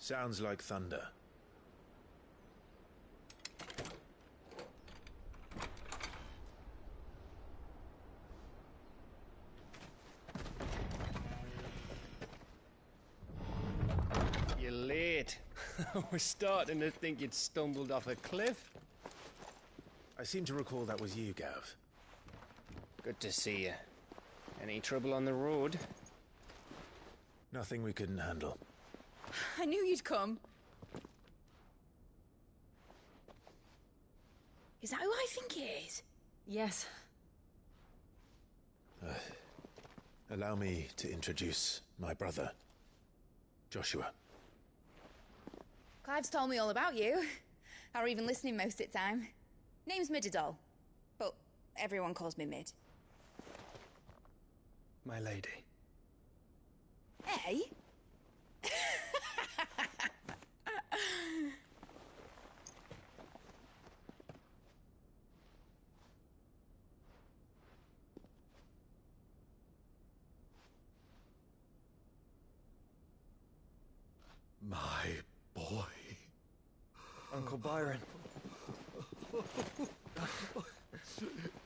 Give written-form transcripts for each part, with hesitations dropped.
Sounds like thunder. You're late. We're starting to think you'd stumbled off a cliff. I seem to recall that was you, Gav. Good to see you. Any trouble on the road? Nothing we couldn't handle. I knew you'd come. Is that who I think it is? Yes. Allow me to introduce my brother, Joshua. Clive's told me all about you. Or even listening most of the time. Name's Midadol, but everyone calls me Mid. My lady. Hey? My boy. Uncle Byron.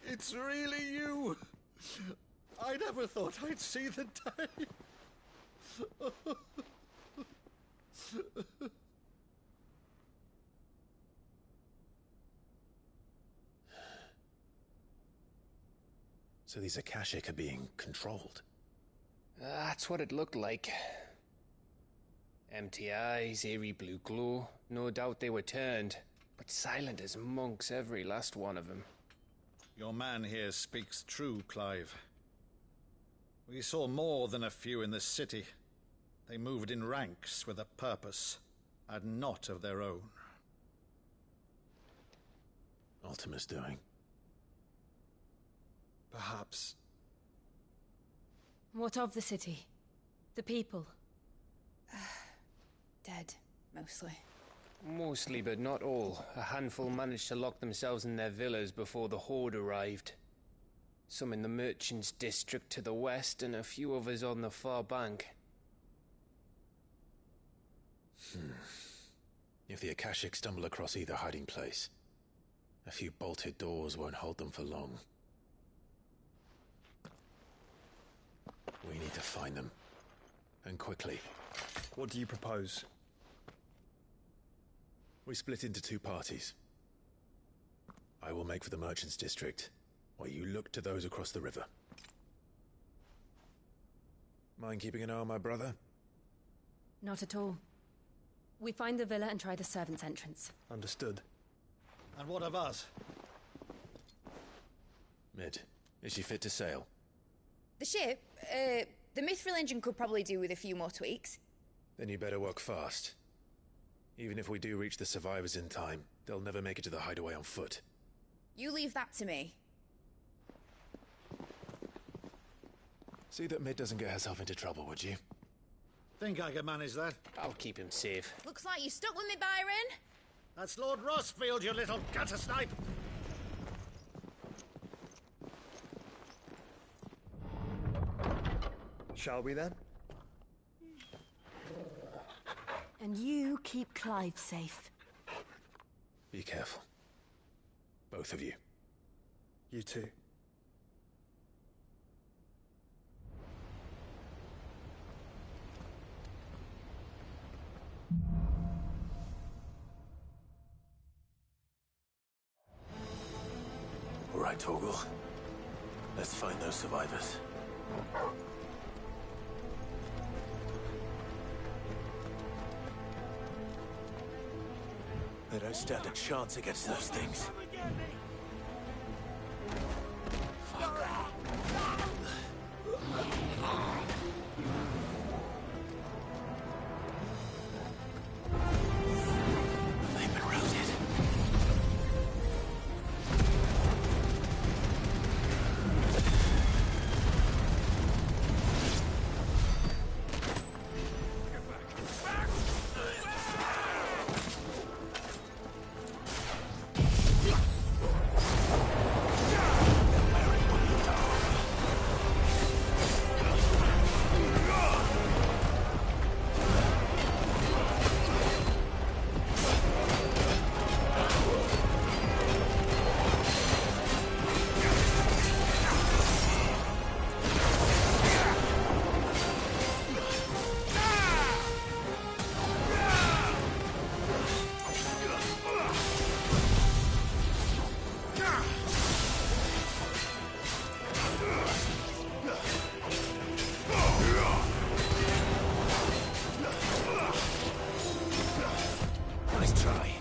It's really you. I never thought I'd see the day. So these Akashic are being controlled. That's what it looked like. Empty eyes, eerie blue glow. No doubt they were turned, but silent as monks, every last one of them. Your man here speaks true, Clive. We saw more than a few in this city. They moved in ranks with a purpose, and not of their own. Ultima's doing. Perhaps. What of the city? The people? Dead, mostly. Mostly, but not all. A handful managed to lock themselves in their villas before the Horde arrived. Some in the Merchants' District to the west, and a few others on the far bank. If the Akashic stumble across either hiding place, a few bolted doors won't hold them for long. We need to find them. And quickly. What do you propose? We split into two parties. I will make for the Merchants' District, while you look to those across the river. Mind keeping an eye on my brother? Not at all. We find the villa and try the servants' entrance. Understood. And what of us? Mid, is she fit to sail? The ship, the Mithril engine could probably do with a few more tweaks. Then you better work fast. Even if we do reach the survivors in time, they'll never make it to the hideaway on foot. You leave that to me. See that Mid doesn't get herself into trouble, would you? Think I can manage that? I'll keep him safe. Looks like you're stuck with me, Byron. That's Lord Rossfield, you little gutter snipe! Shall we then? And you keep Clive safe. Be careful. Both of you. You too. All right, Torgal. Let's find those survivors. They don't stand a chance against those things. They've been routed. Nice try.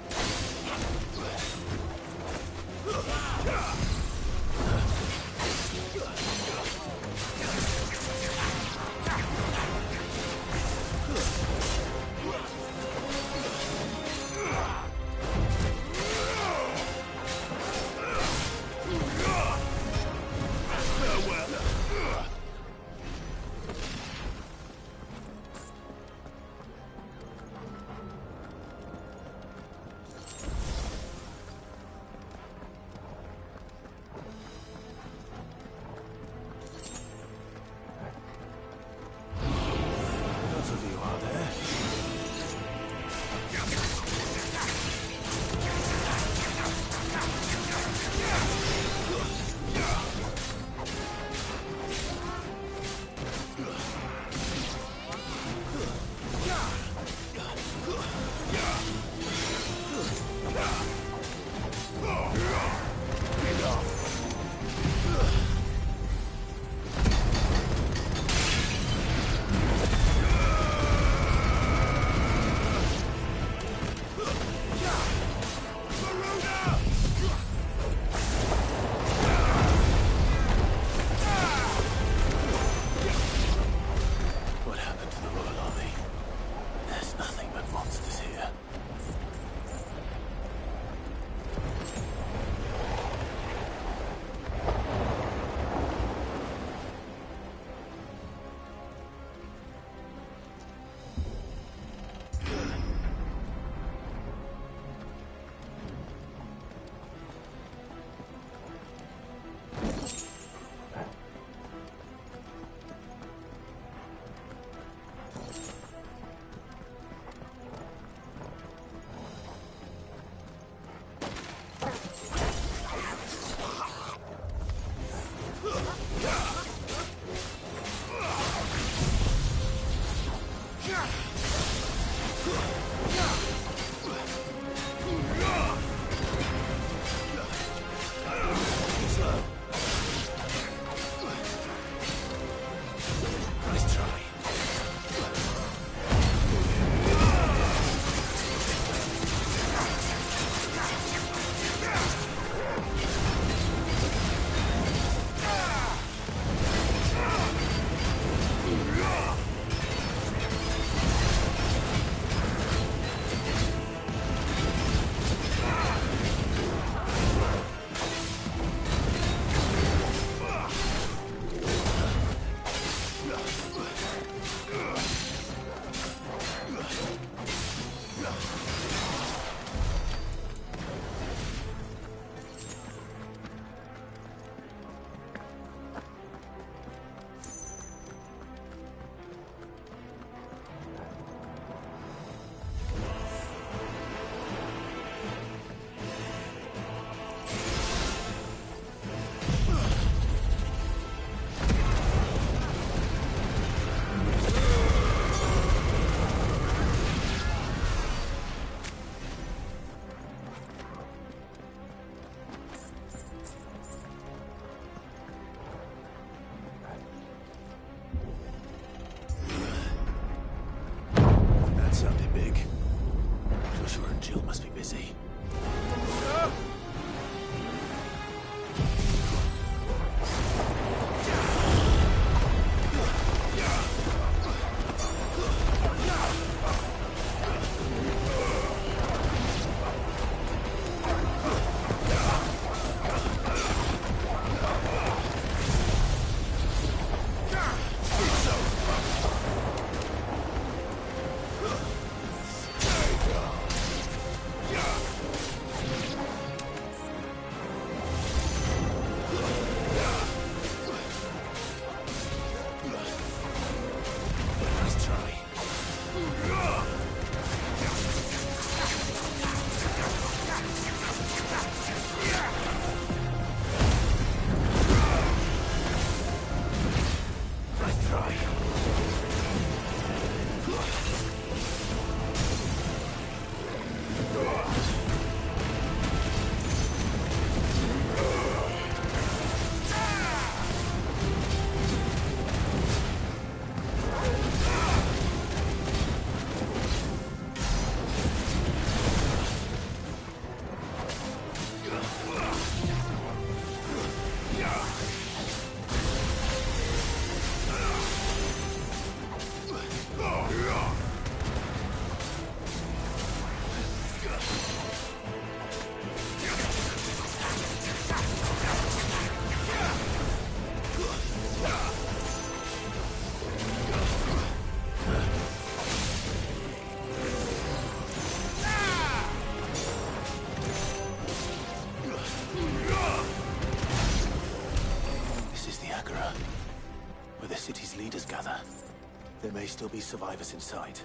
There may still be survivors inside.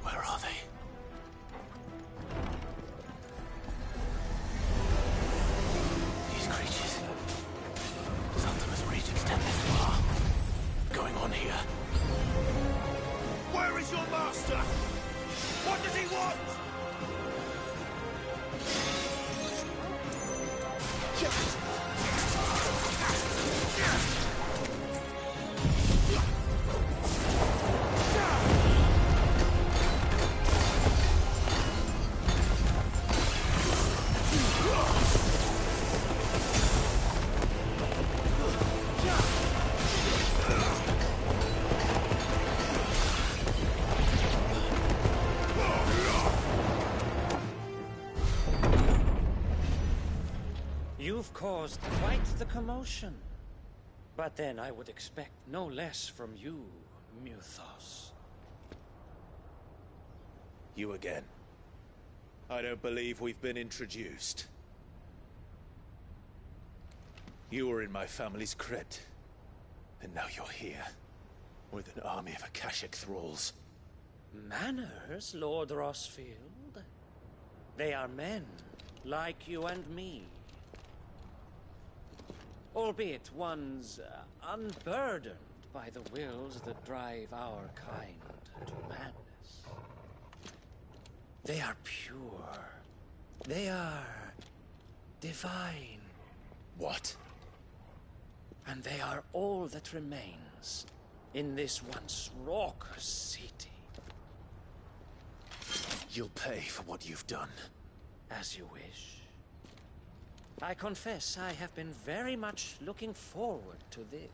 Where are they? These creatures. Ultima's reach extended far. Going on here. Where is your master? What does he want? You've caused quite the commotion. But then I would expect no less from you, Muthos. You again. I don't believe we've been introduced. You were in my family's crypt. And now you're here. With an army of Akashic thralls. Manners, Lord Rossfield? They are men, like you and me. Albeit ones unburdened by the wills that drive our kind to madness. They are pure. They are divine. What? And they are all that remains in this once raucous city. You'll pay for what you've done. As you wish. I confess I have been very much looking forward to this.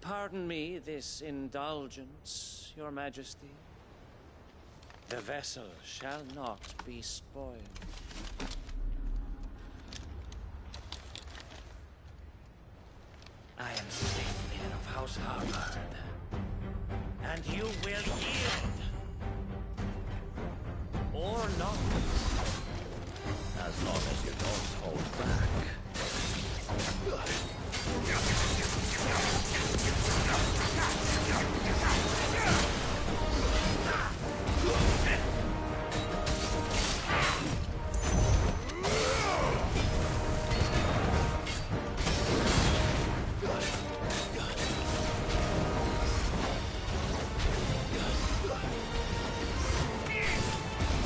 Pardon me this indulgence, Your Majesty. The vessel shall not be spoiled. I am Saintmere of House Harvard, and you will yield. Or not. As long as you don't hold back.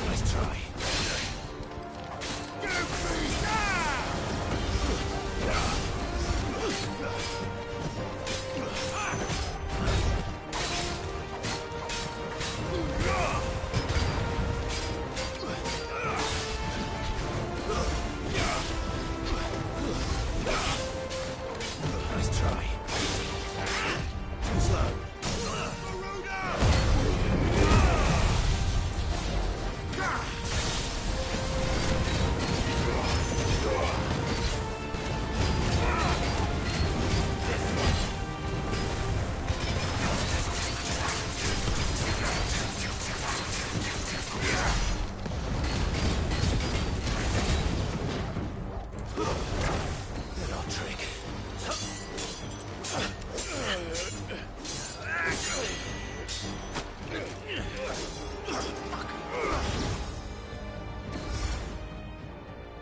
Nice try.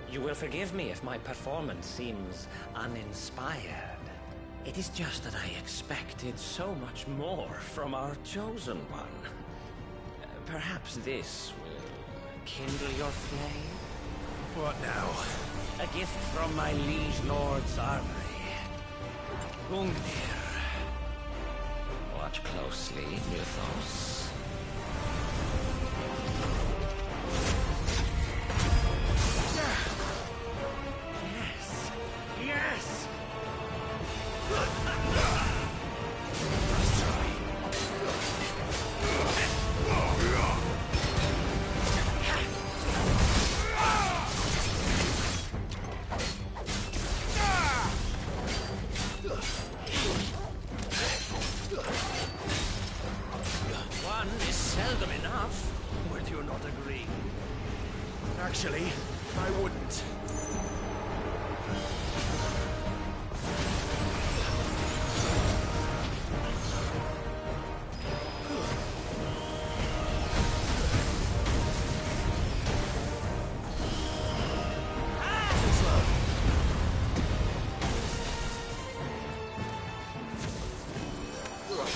You will forgive me if my performance seems uninspired. It is just that I expected so much more from our chosen one. Perhaps this will kindle your flame? What now? A gift from my liege lord's armory. Gungnir. Watch closely, Muthos. Yes! Yes! Actually, I wouldn't.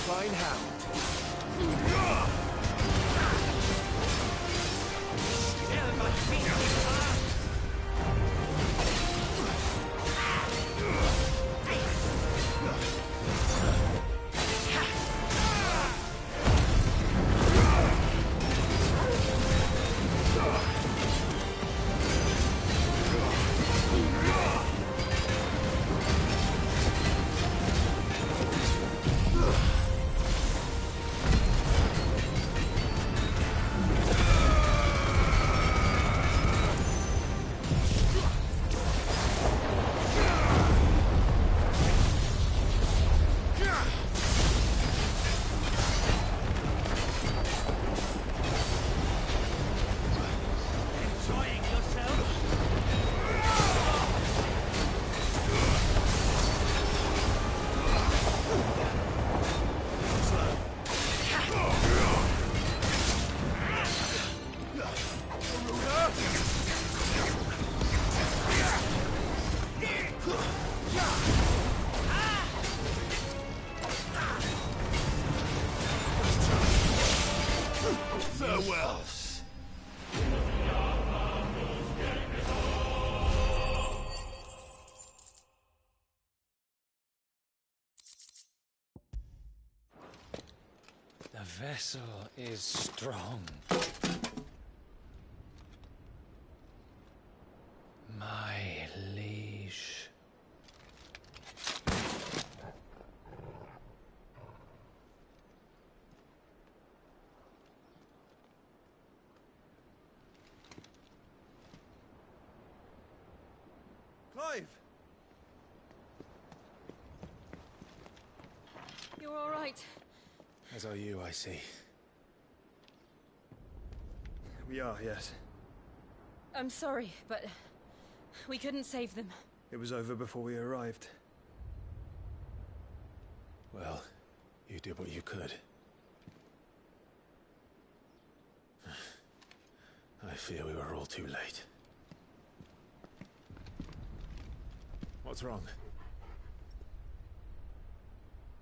Fine hound. Still my feet. The vessel is strong. My liege. Clive! You're all right. As are you, I see. We are, yes. I'm sorry, but we couldn't save them. It was over before we arrived. Well, you did what you could. I fear we were all too late. What's wrong?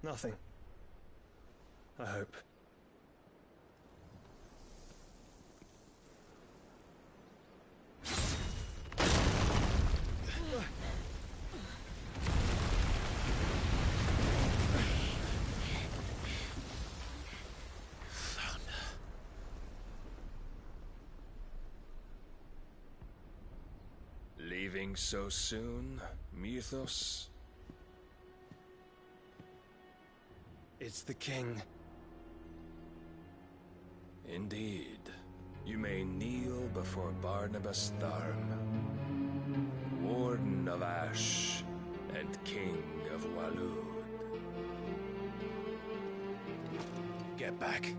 Nothing. I hope. Leaving so soon, Mythos? It's the king. Indeed. You may kneel before Barnabas Tharm, Warden of Ash and King of Waloed. Get back.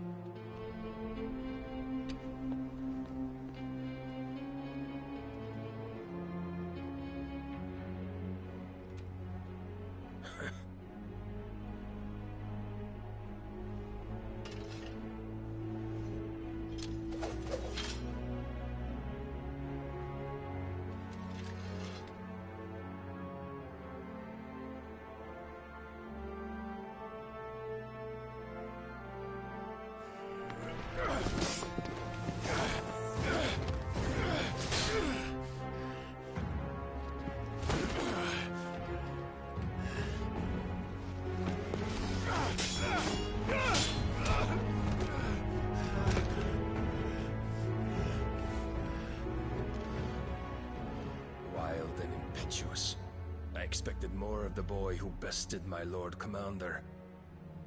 I expected more of the boy who bested my Lord Commander.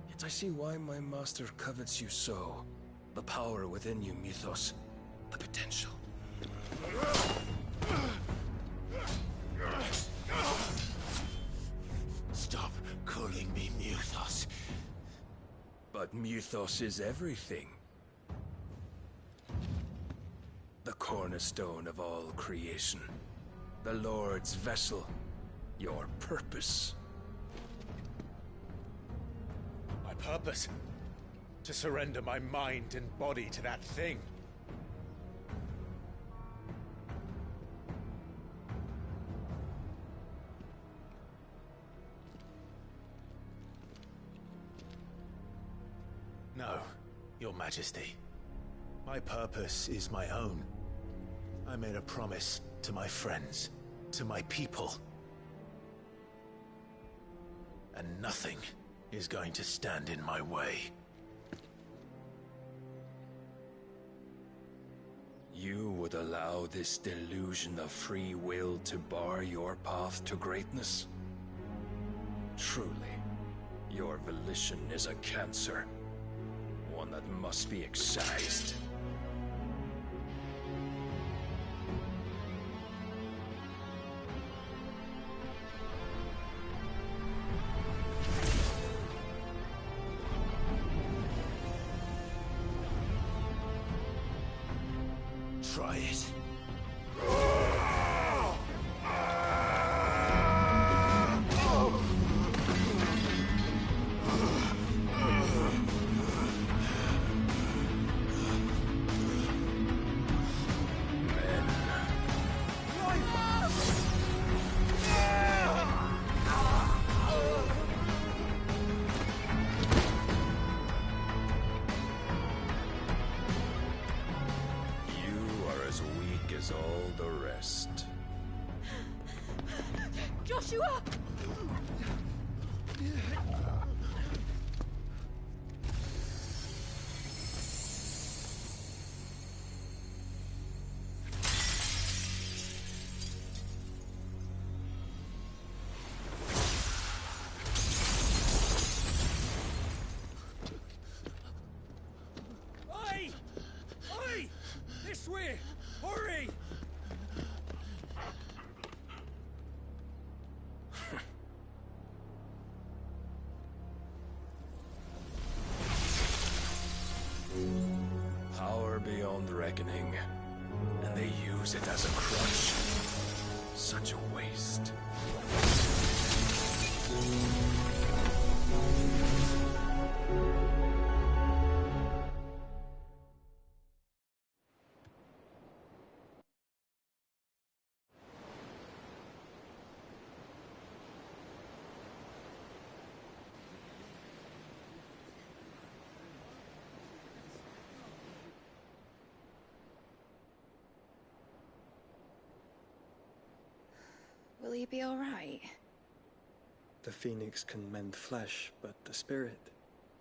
Yet I see why my master covets you so. The power within you, Mythos. The potential. Stop calling me Mythos. But Mythos is everything. The core cornerstone of all creation. The Lord's vessel. Your purpose. My purpose? To surrender my mind and body to that thing. No, Your Majesty. My purpose is my own. I made a promise to my friends, to my people. And nothing is going to stand in my way. You would allow this delusion of free will to bar your path to greatness? Truly, your volition is a cancer. One that must be excised. Try it. All the rest. Joshua! Oi! Oi! This way! Hurry! Power beyond reckoning, and they use it as a crutch. Such a waste. Will he be all right? The phoenix can mend flesh, but the spirit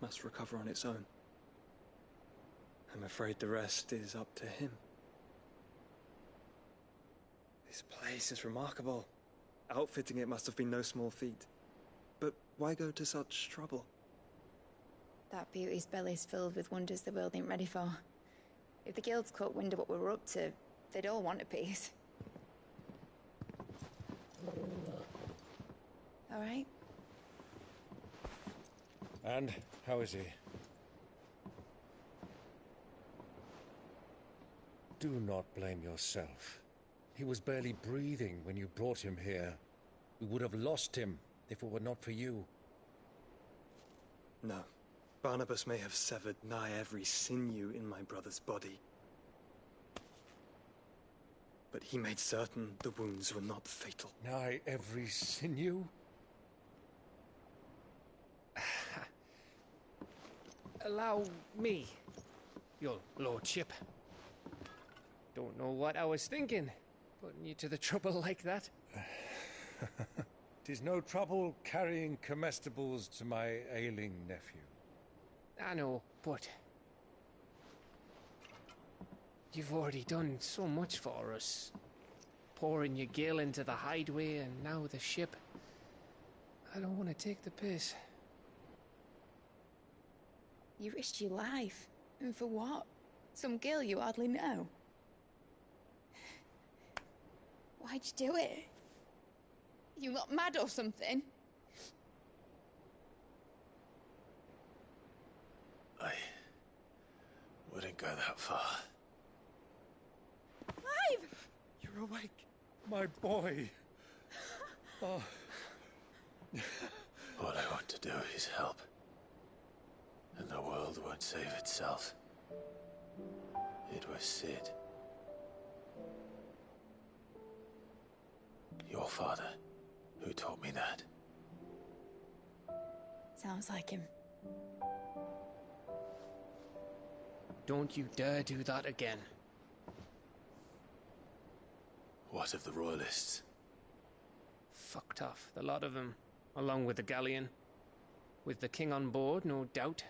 must recover on its own. I'm afraid the rest is up to him. This place is remarkable. Outfitting it must have been no small feat. But why go to such trouble? That beauty's belly's filled with wonders the world ain't ready for. If the guilds caught wind of what we were up to, they'd all want a piece. All right? And how is he? Do not blame yourself. He was barely breathing when you brought him here. We would have lost him if it were not for you. No. Barnabas may have severed nigh every sinew in my brother's body. But he made certain the wounds were not fatal. Nigh every sinew? Allow me, your lordship. Don't know what I was thinking, putting you to the trouble like that. 'Tis no trouble carrying comestibles to my ailing nephew. I know, but you've already done so much for us. Pouring your gil into the hideaway and now the ship. I don't want to take the piss. You risked your life. And for what? Some girl you hardly know. Why'd you do it? You got mad or something? I wouldn't go that far. awake? My boy. Oh. All I want to do is help. And the world won't save itself. It was Sid. Your father, who taught me that. Sounds like him. Don't you dare do that again. What of the Royalists? Fucked off, the lot of them, along with the galleon. With the king on board, no doubt.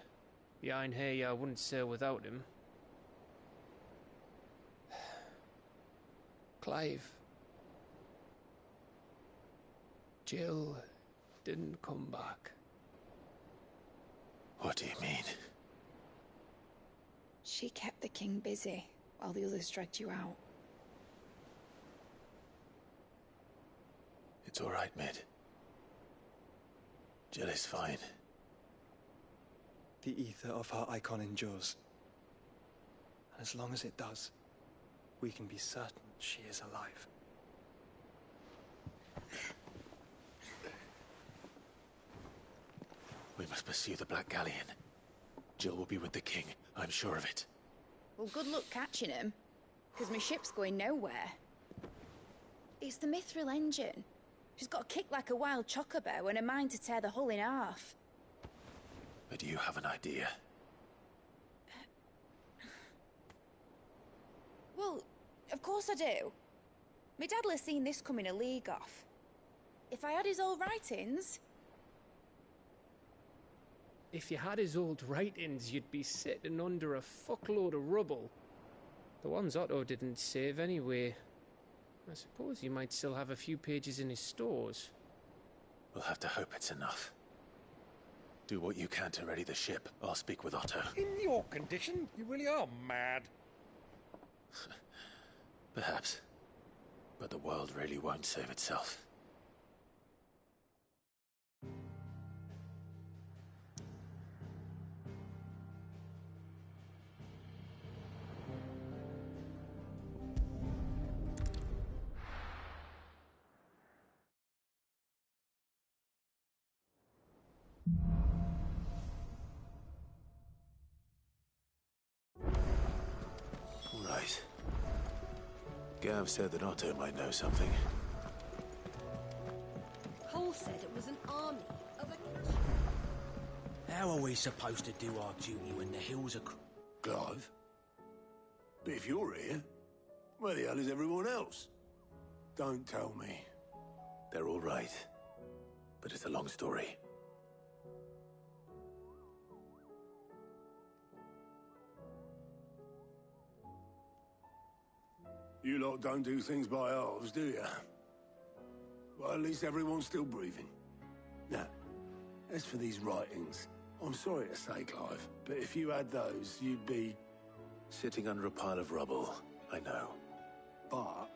The Iron Hair wouldn't sail without him. Clive. Jill didn't come back. What do you mean? She kept the king busy while the others dragged you out. It's all right, Mid. Jill is fine. The ether of her Eikon endures. And as long as it does, we can be certain she is alive. We must pursue the Black Galleon. Jill will be with the king, I'm sure of it. Well, good luck catching him, because my ship's going nowhere. It's the Mithril engine. She's got a kick like a wild chocobo and a mind to tear the hull in half. But do you have an idea? Well, of course I do. My dad'll have seen this coming a league off. If I had his old writings... If you had his old writings, you'd be sitting under a fuckload of rubble. The ones Otto didn't save anyway. I suppose you might still have a few pages in his stores. We'll have to hope it's enough. Do what you can to ready the ship. I'll speak with Otto. In your condition, you really are mad. Perhaps. But the world really won't save itself. Right. Gav said that Otto might know something. Cole said it was an army of a cash. How are we supposed to do our duty when the hills are... Clive? But if you're here, where the hell is everyone else? Don't tell me. They're all right. But it's a long story. You lot don't do things by halves, do you? Well, at least everyone's still breathing. Now, as for these writings, I'm sorry to say, Clive, but if you had those, you'd be... Sitting under a pile of rubble, I know. But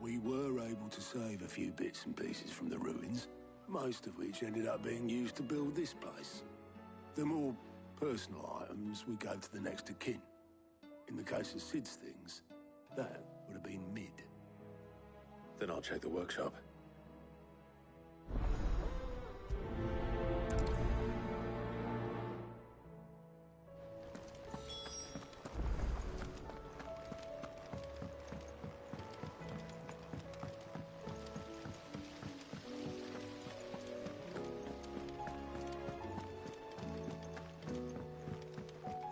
we were able to save a few bits and pieces from the ruins, most of which ended up being used to build this place. The more personal items we gave to the next of kin. In the case of Sid's things, that would have been Mid. Then I'll check the workshop.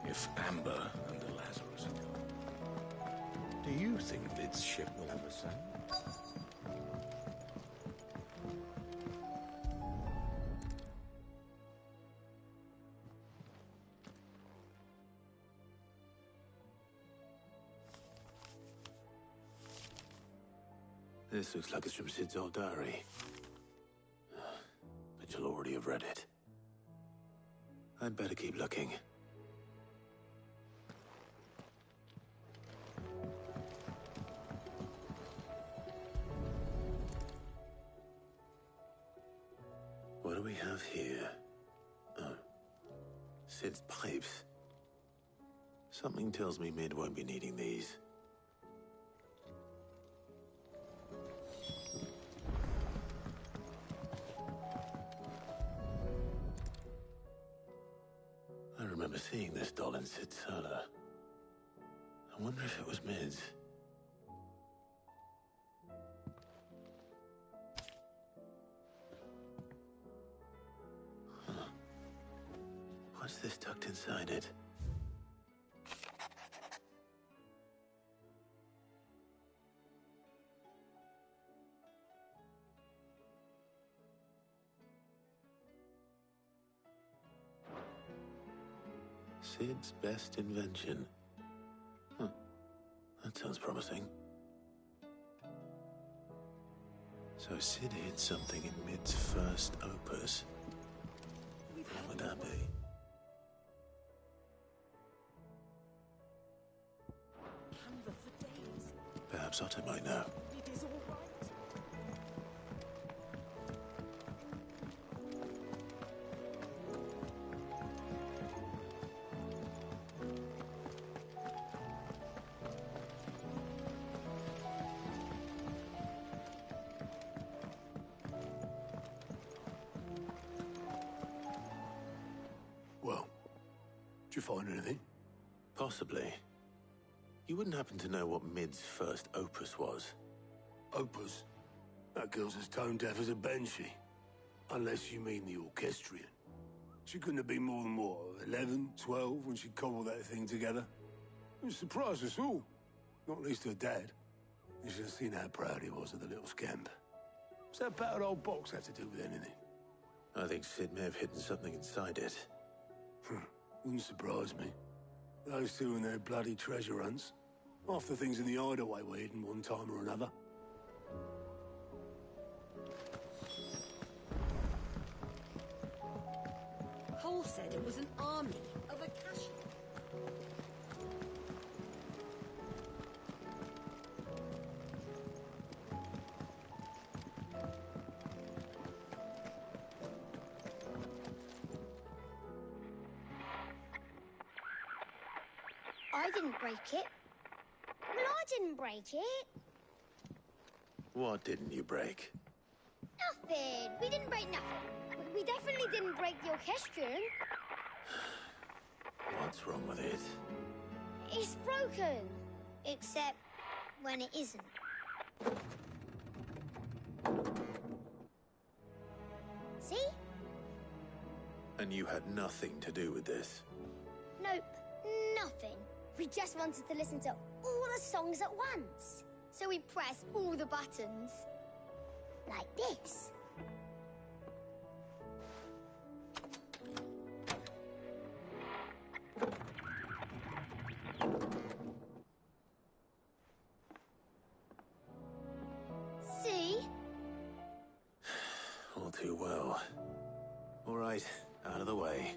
If Amber and the Lazarus are gone, do you think Mid's ship will ever sail? This looks like it's from Sid's old diary. But you'll already have read it. I'd better keep looking. What do we have here? Oh. Sid's pipes. Something tells me Mid won't be needing these. remember seeing this doll in Sid's cellar. I wonder if it was Mid's. Huh. What's this tucked inside it? Sid's best invention. Huh. That sounds promising. So Sid hid something in Mid's first opus. What would that be? Canva for days. Perhaps Otto might know. It is all right. Well, did you find anything? Possibly. You wouldn't happen to know what Mid's first opus was? Opus? That girl's as tone deaf as a banshee. Unless you mean the orchestrion. She couldn't have been more than, what, 11, 12 when she cobbled that thing together? It surprised us all. Not least her dad. You should have seen how proud he was of the little scamp. What's that battered old box have to do with anything? I think Sid may have hidden something inside it. Wouldn't surprise me. Those two and their bloody treasure hunts. Half the things in the hideaway were hidden one time or another. Cole said it was an army of Akasha. I didn't break it. Well, I didn't break it. What didn't you break? Nothing. We didn't break nothing. We definitely didn't break the orchestrion. What's wrong with it? It's broken. Except when it isn't. See? And you had nothing to do with this? Nope. Nothing. We just wanted to listen to all the songs at once. So we pressed all the buttons. Like this. See? All too well. All right, out of the way.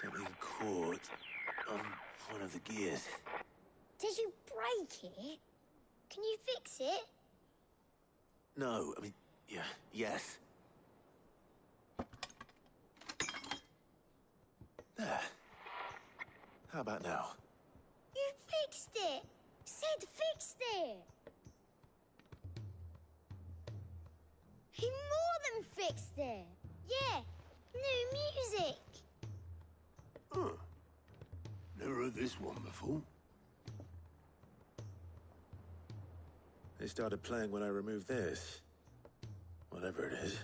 Something caught on one of the gears. Did you break it? Can you fix it? No, I mean, yeah, yes. There. How about now? You fixed it! Sid fixed it! He more than fixed it! Yeah, new music! Huh. Never heard this one before. They started playing when I removed this. Whatever it is.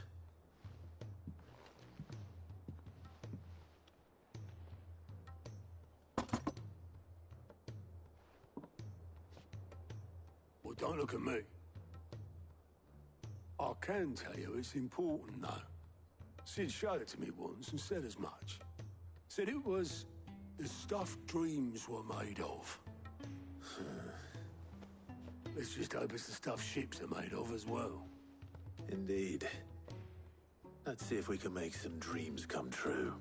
Well, don't look at me. I can tell you it's important, though. Sid showed it to me once and said as much. Said it was the stuff dreams were made of. Let's just hope it's the stuff ships are made of as well. Indeed. Let's see if we can make some dreams come true.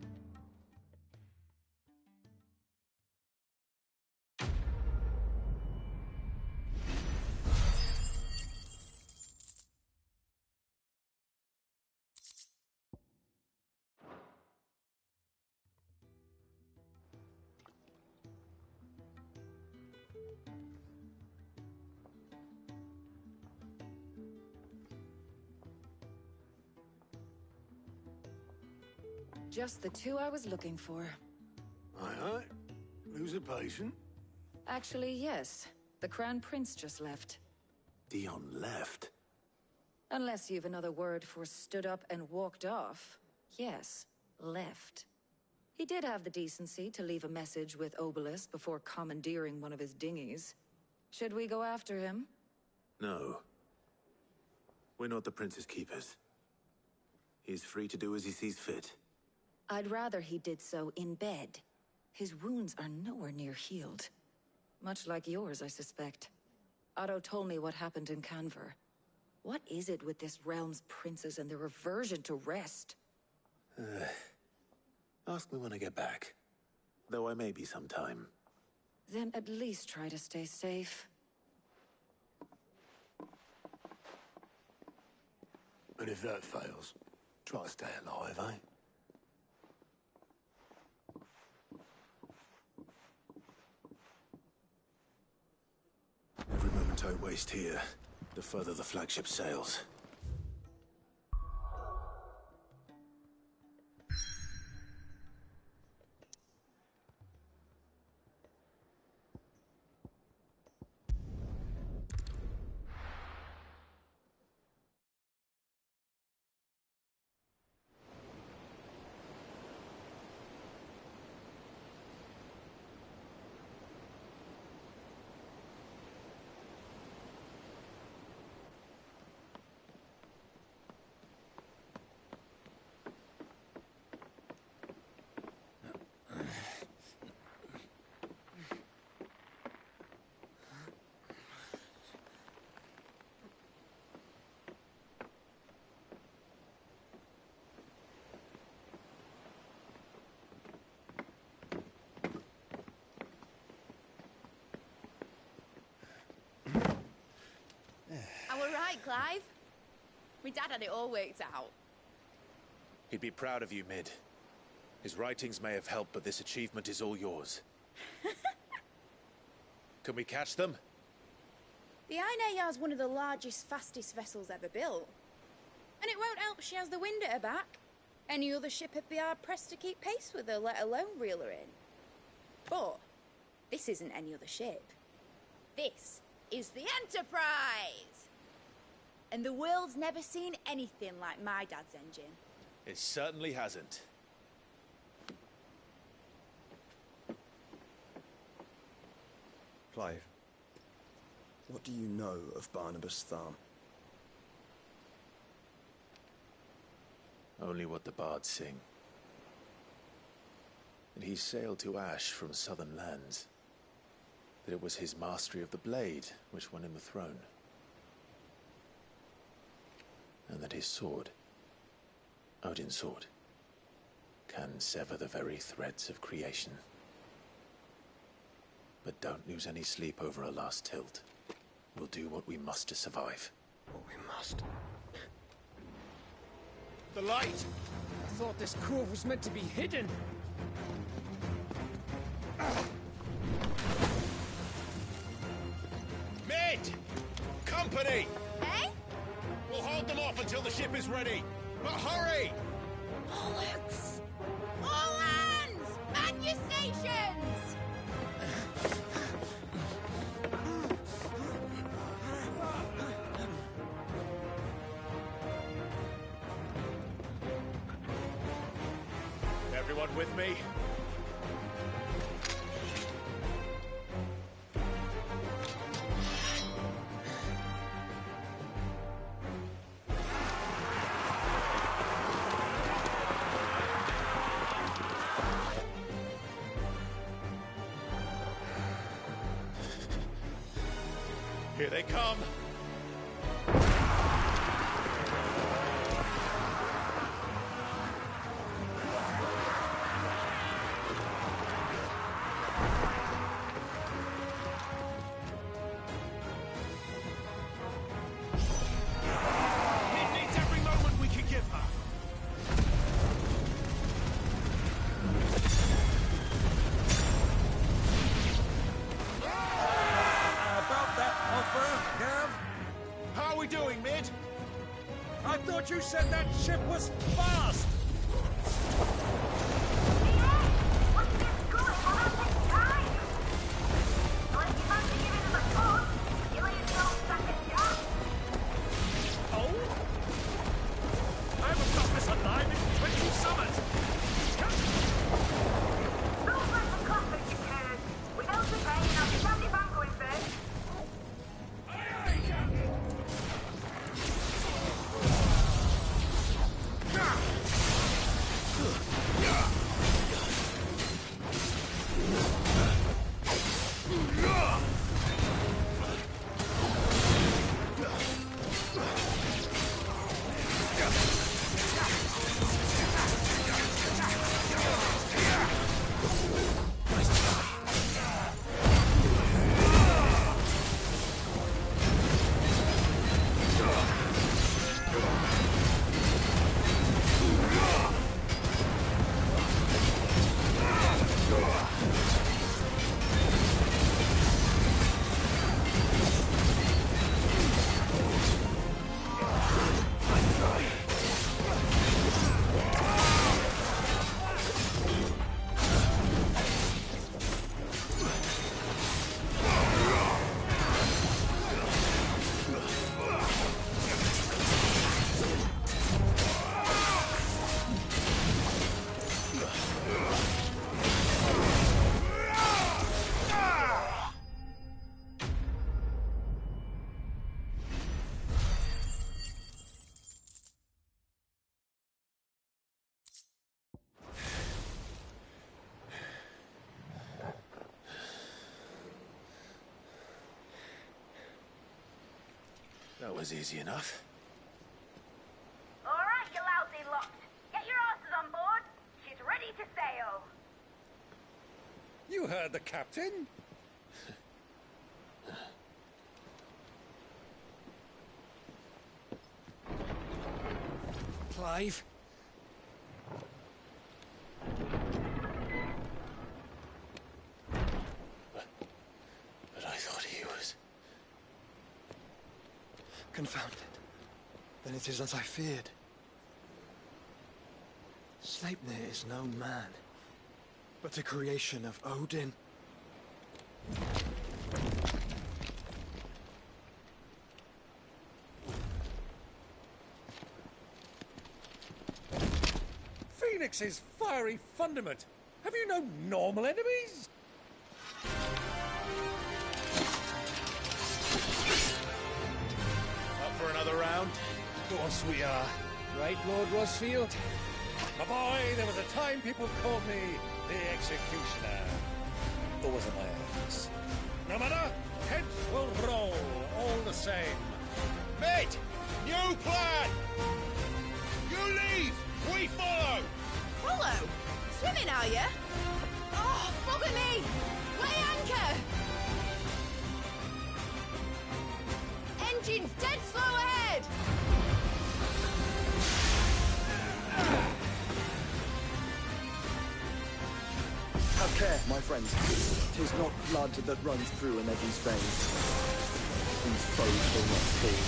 Just the two I was looking for. Aye. Who's a patient? Actually, yes. The Crown Prince just left. Dion left? Unless you've another word for stood up and walked off. Yes, left. He did have the decency to leave a message with Obelisk before commandeering one of his dinghies. Should we go after him? No. We're not the Prince's keepers. He's free to do as he sees fit. I'd rather he did so in bed. His wounds are nowhere near healed. Much like yours, I suspect. Otto told me what happened in Canver. What is it with this realm's princes and their aversion to rest? Ask me when I get back. Though I may be sometime. Then at least try to stay safe. And if that fails, try to stay alive, eh? Every moment I waste here, the further the flagship sails. Right, Clive? My dad had it all worked out. He'd be proud of you, Mid. His writings may have helped, but this achievement is all yours. Can we catch them? The Ainayar's one of the largest, fastest vessels ever built. And it won't help she has the wind at her back. Any other ship would be hard-pressed to keep pace with her, let alone reel her in. But this isn't any other ship. This is the Enterprise! And the world's never seen anything like my dad's engine. It certainly hasn't. Clive, what do you know of Barnabas Tharm? Only what the bards sing. And he sailed to Ash from southern lands. That it was his mastery of the blade which won him the throne. And that his sword, Odin's sword, can sever the very threads of creation. But don't lose any sleep over a last tilt. We'll do what we must to survive. What we must. The light! I thought this cove was meant to be hidden. Mid! Company! Eh? We'll hold them off until the ship is ready. But hurry! Bollocks! All hands! Man your stations! Everyone with me? Here they come! It needs every moment we can give her! About that offer, Gav? How are we doing, Mid? I thought you said that ship was fast! That was easy enough. All right, you lousy lot. Get your asses on board. She's ready to sail. You heard the captain? Clive? But I thought he was... Confounded. Then it is as I feared. Sleipnir is no man, but a creation of Odin. Phoenix's fiery fundament. Have you no normal enemies? Up for another round? Of course we are. Right, Lord Rosfield? My boy, there was a time people called me the Executioner. Or was it my axe? No matter, heads will roll all the same. Mate! New plan! You leave! We follow! Follow? Swimming, are you? Oh, bugger me! Weigh anchor! Engine's dead slow ahead! Have care, my friends. 'Tis not blood that runs through an Eddie's veins. These foes will not fall.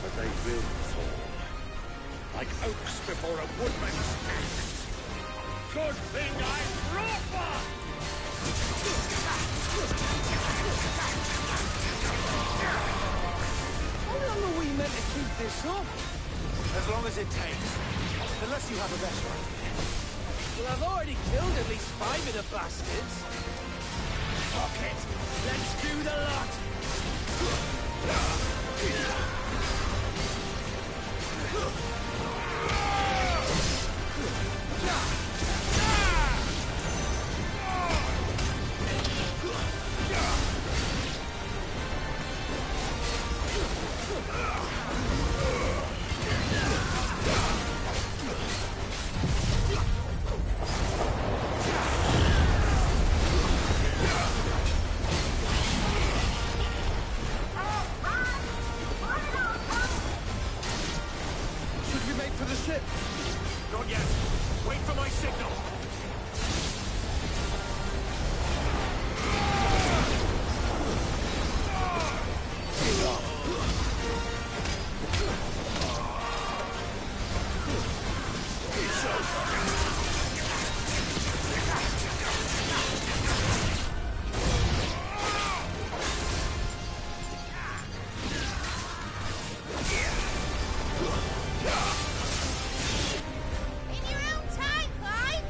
But they will fall. Like oaks before a woodman's axe. Good thing I brought one! How long are we meant to keep this up? As long as it takes. Unless you have a better idea. Well, I've already killed at least 5 of the bastards. Fuck it! Let's do the lot! Not yet. Wait for my signal. In your own time, Clive!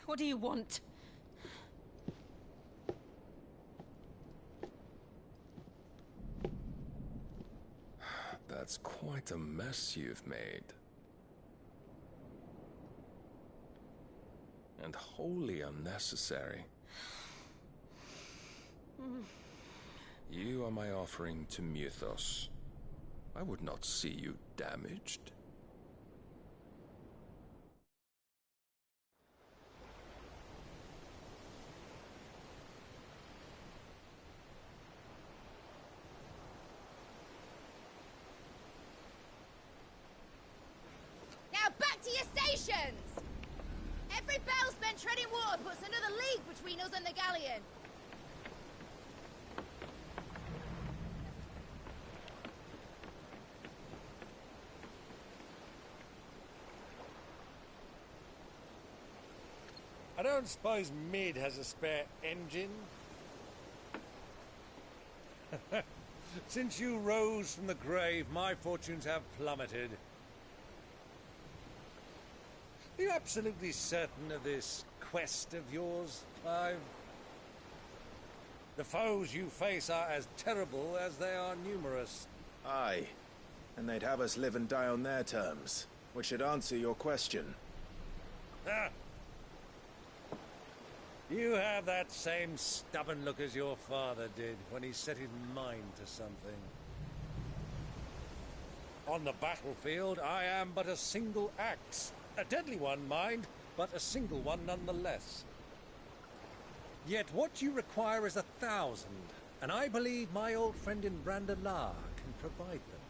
What do you want? That's quite a mess you've made. And wholly unnecessary. You are my offering to Mythos. I would not see you damaged. Now back to your stations! Every bell spent treading water puts another league between us and the galleon. I don't suppose Mid has a spare engine? Since you rose from the grave, my fortunes have plummeted. Are you absolutely certain of this quest of yours, Clive? The foes you face are as terrible as they are numerous. Aye. And they'd have us live and die on their terms, which should answer your question. Ah. You have that same stubborn look as your father did when he set his mind to something. On the battlefield, I am but a single axe. A deadly one, mind, but a single one nonetheless. Yet what you require is 1,000, and I believe my old friend in Brandalar can provide them.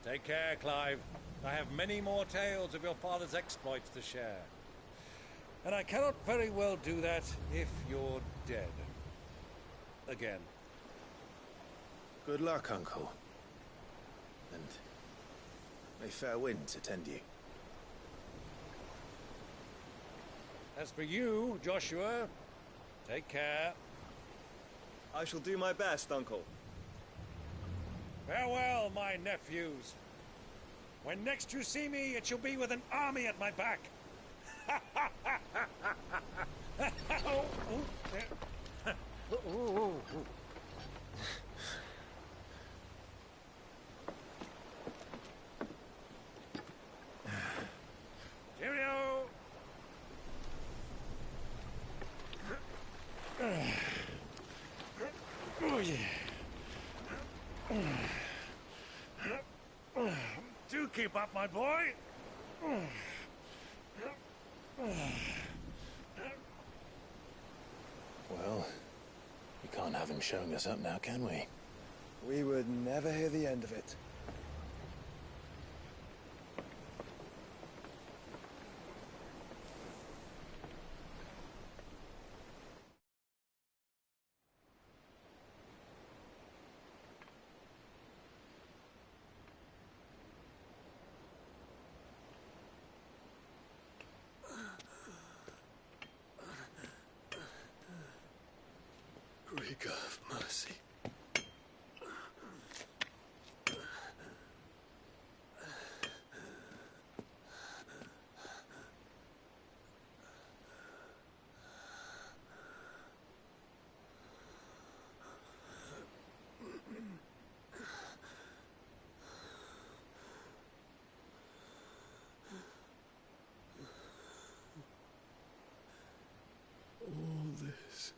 Take care, Clive. I have many more tales of your father's exploits to share. And I cannot very well do that if you're dead. Again. Good luck, Uncle. And may fair winds attend you. As for you, Joshua, take care. I shall do my best, Uncle. Farewell, my nephews. When next you see me, it shall be with an army at my back. Cheerio! Oh, yeah. Do keep up, my boy. Well, we can't have him showing us up now, can we? We would never hear the end of it. Greek of mercy. All this.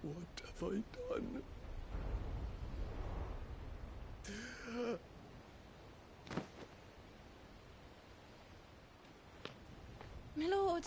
What have I done? My lord.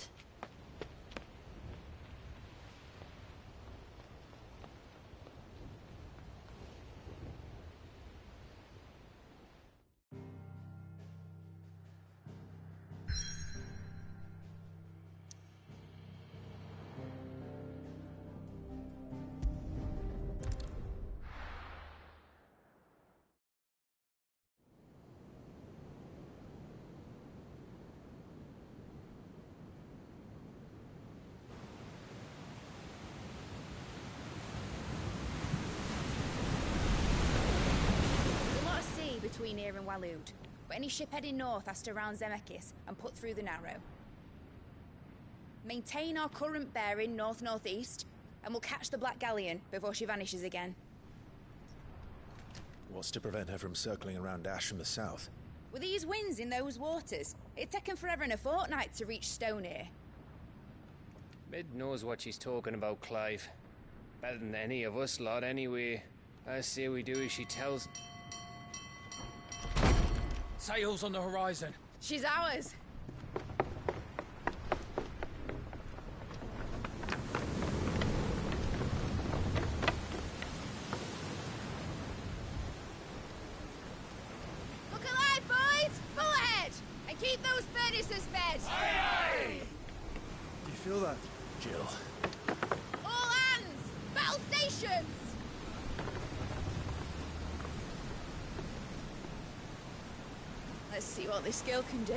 between here and Waloed, but any ship heading north has to round Zemeckis and put through the Narrow. Maintain our current bearing north-northeast, and we'll catch the Black Galleon before she vanishes again. What's to prevent her from circling around Ash from the south? With these winds in those waters, it'd taken forever and a fortnight to reach Stonehere. Mid knows what she's talking about, Clive. Better than any of us lot, anyway. I say we do as she tells. Sails on the horizon. She's ours. Look alive, boys! Full ahead! And keep those furnaces fed! Aye, aye! Do you feel that? Jill. All hands! Battle stations! Let's see what this girl can do.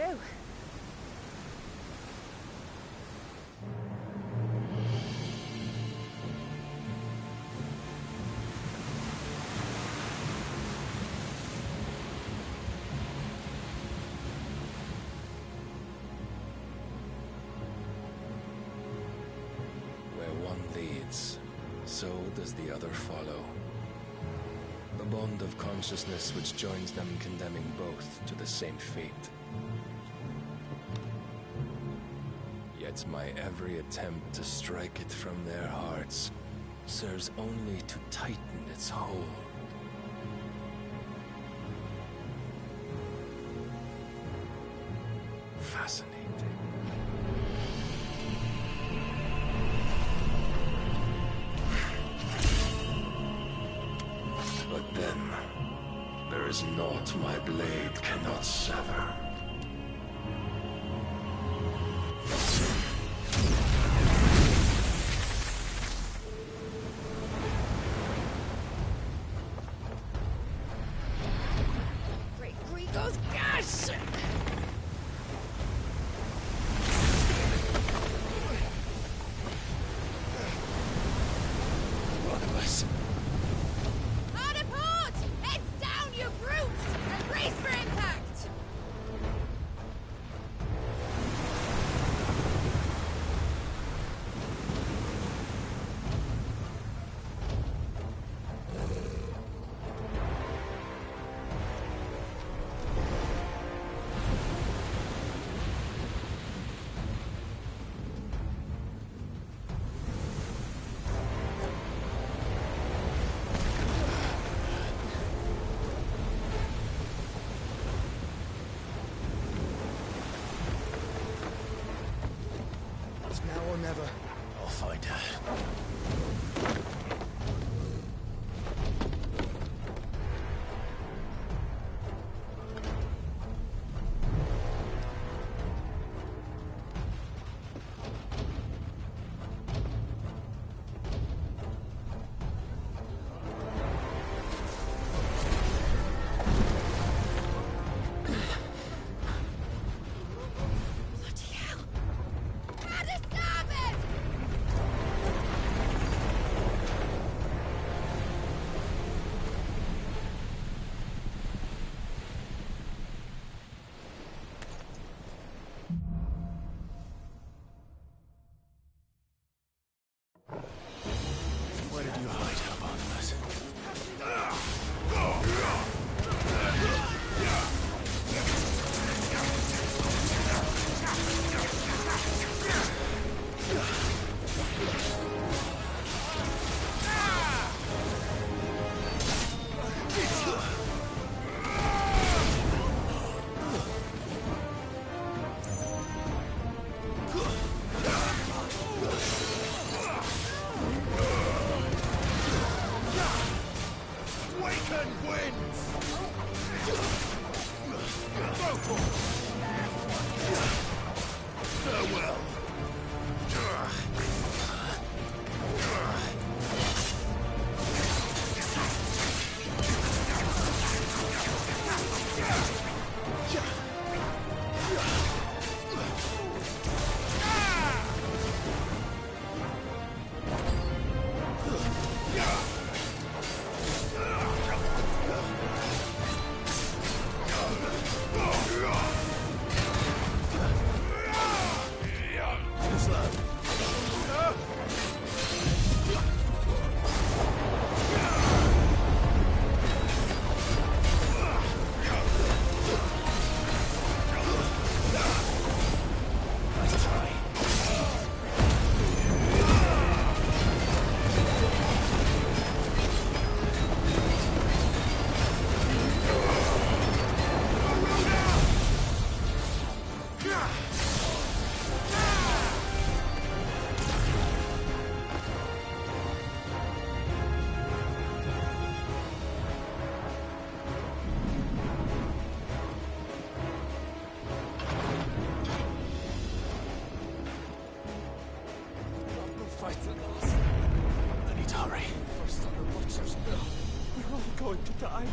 Where one leads, so does the other follow. The bond of consciousness which joins them condemning both to the same fate. Yet my every attempt to strike it from their hearts serves only to tighten its hold. Fascinating. But then, there is naught my blade cannot sever. Great Gregor's gosh! Rockless. Hard apart! Heads down, you brutes! And brace for impact! It's now or never. I'll find her. Bloody hell! At the starboard! I need to hurry. First on the butcher's bill. We're all going to die.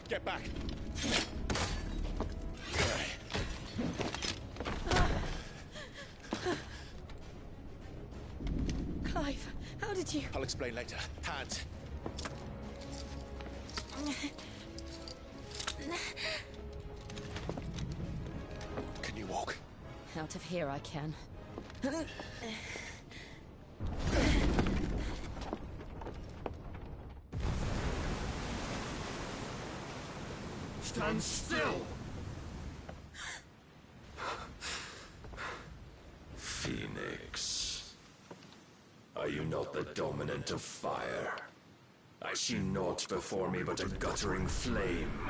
Get back! Clive, how did you... I'll explain later. Hands. Can you walk? Out of here I can. Stand still! Fear Phoenix. Are you not the dominant of fire? I see naught before me but a guttering flame.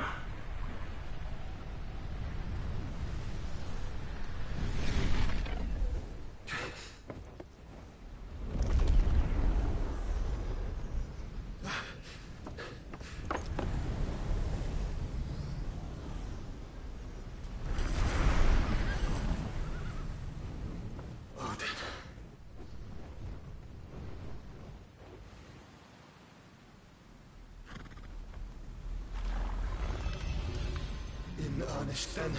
In earnest, then.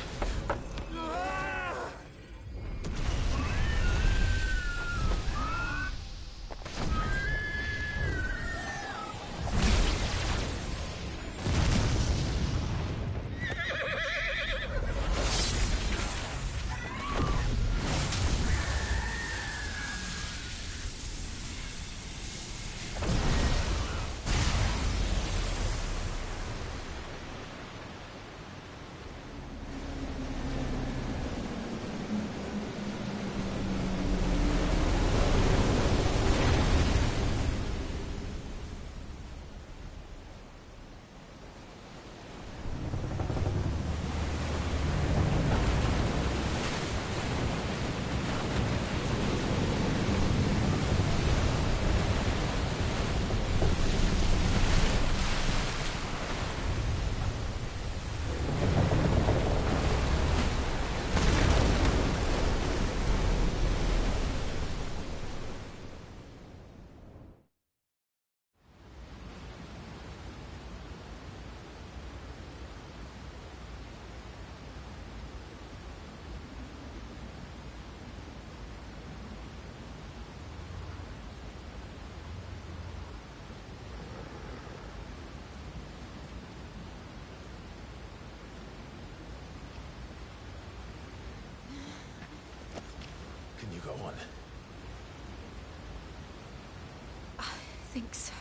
Can you go on? I think so.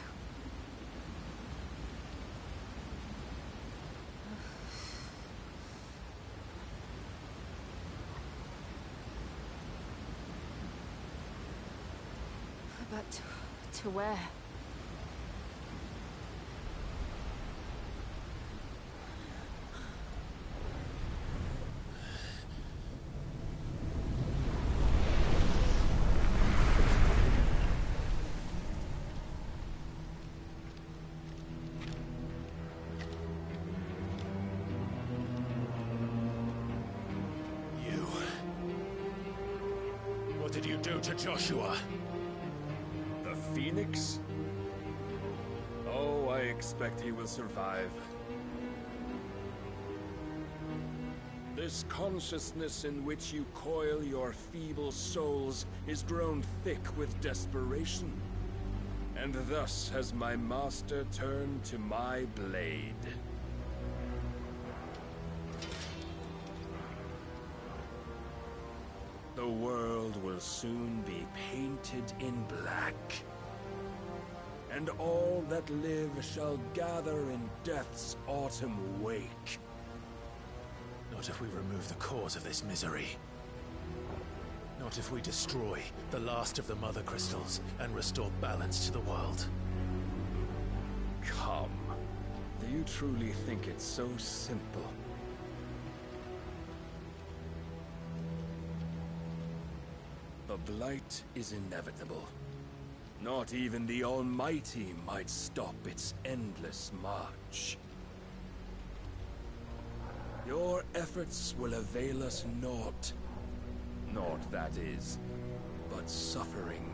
But to where? What did you do to Joshua? The Phoenix? Oh, I expect he will survive. This consciousness in which you coil your feeble souls is grown thick with desperation. And thus has my master turned to my blade. The world will soon be painted in black. And all that live shall gather in death's autumn wake. Not if we remove the cause of this misery. Not if we destroy the last of the Mother Crystals and restore balance to the world. Come. Do you truly think it's so simple? The Blight is inevitable. Not even the Almighty might stop its endless march. Your efforts will avail us naught. Naught, that is, but suffering.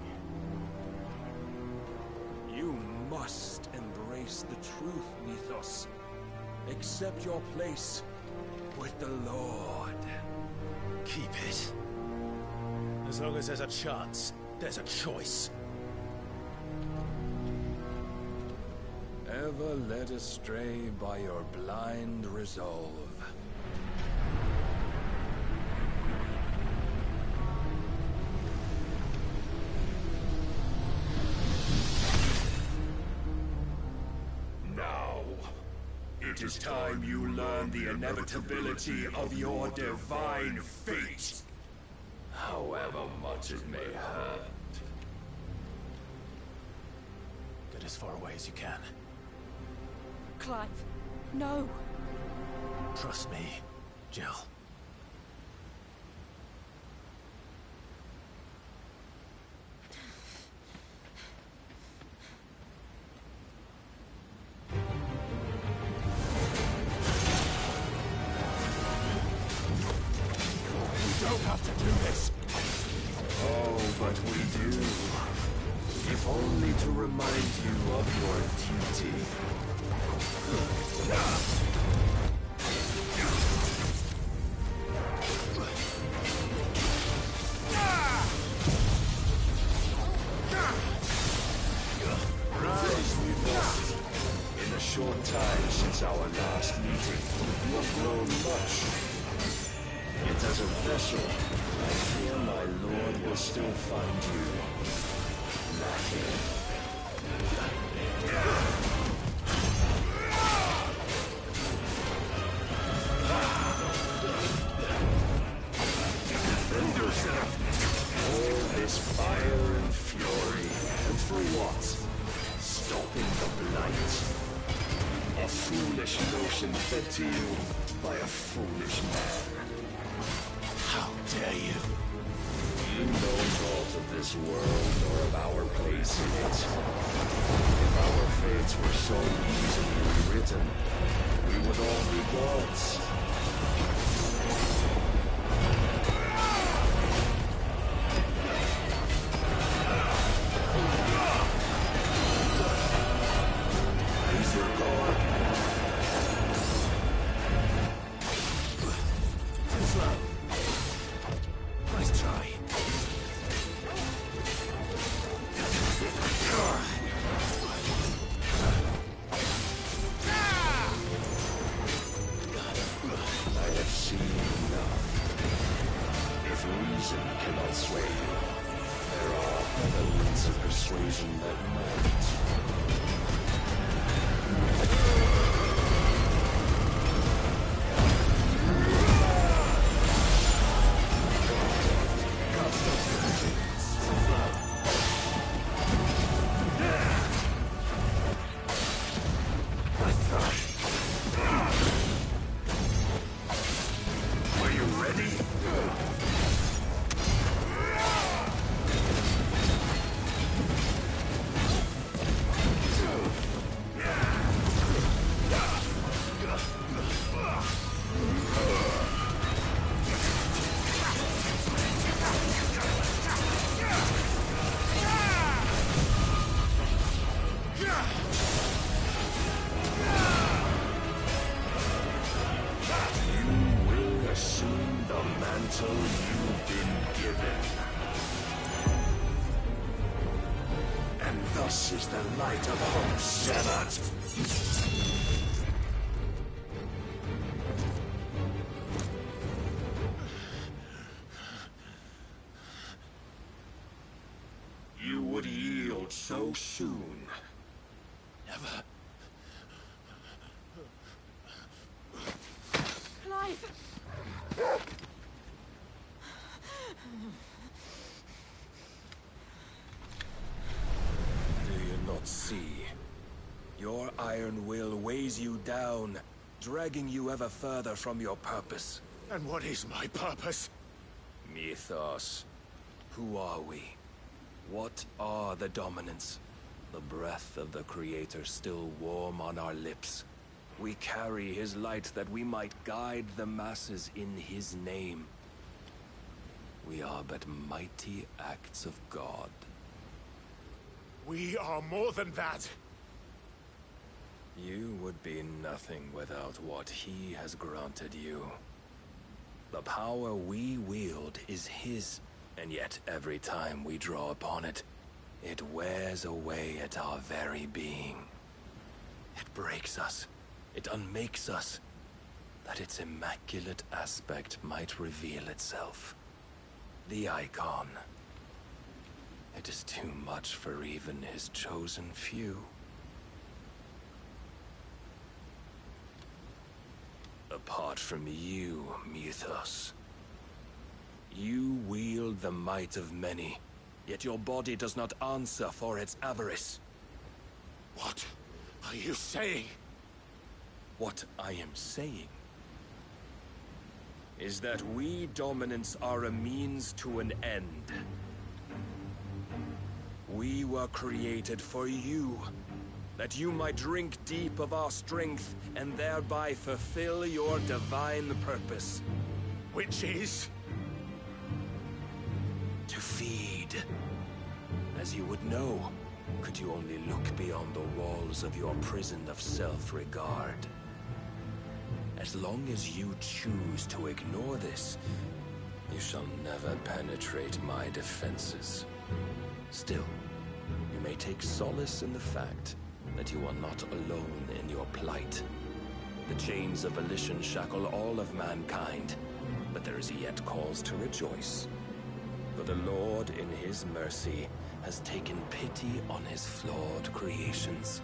You must embrace the truth, Mythos. Accept your place with the Lord. Keep it. As long as there's a chance, there's a choice. Ever led astray by your blind resolve. Now, it is time you learn the inevitability of your divine fate. however much it may hurt. Get as far away as you can. Clive, no. Trust me, Jill. We don't have to do this. Oh, but we do. If only to remind you of your duty. Rise, we've lost. In the short time since our last meeting, you have grown much. Yet as a vessel, I fear my lord will still find you lacking. Defend yourself! All this fire and fury, and for what? Stopping the blight. A foolish notion fed to you by a foolish man. How dare you? You know naught of this world nor of our place in it. If our fates were so easily rewritten, we would all be gods. Is your god? Too slow. Nice try. I have seen enough. If reason cannot sway you, there are other means of persuasion that might. Are you ready? You will assume the mantle you've been given. And thus is the light of hope severed. You would yield so soon. Never. Clive! Do you not see? Your iron will weighs you down, dragging you ever further from your purpose. And what is my purpose? Mythos. Who are we? What are the dominants? The breath of the Creator still warm on our lips. We carry his light that we might guide the masses in his name. We are but mighty acts of God. We are more than that. You would be nothing without what he has granted you. The power we wield is his, and yet every time we draw upon it, it wears away at our very being. It breaks us. It unmakes us, that its immaculate aspect might reveal itself. The Eikon. It is too much for even his chosen few. Apart from you, Mythos, You wield the might of many, yet your body does not answer for its avarice. What are you saying? What I am saying is that we dominants are a means to an end. We were created for you, that you might drink deep of our strength and thereby fulfill your divine purpose. Which is? To feed. As you would know, could you only look beyond the walls of your prison of self-regard. As long as you choose to ignore this, you shall never penetrate my defenses. Still, you may take solace in the fact that you are not alone in your plight. The chains of volition shackle all of mankind, but there is yet cause to rejoice. For the Lord, in his mercy, has taken pity on his flawed creations,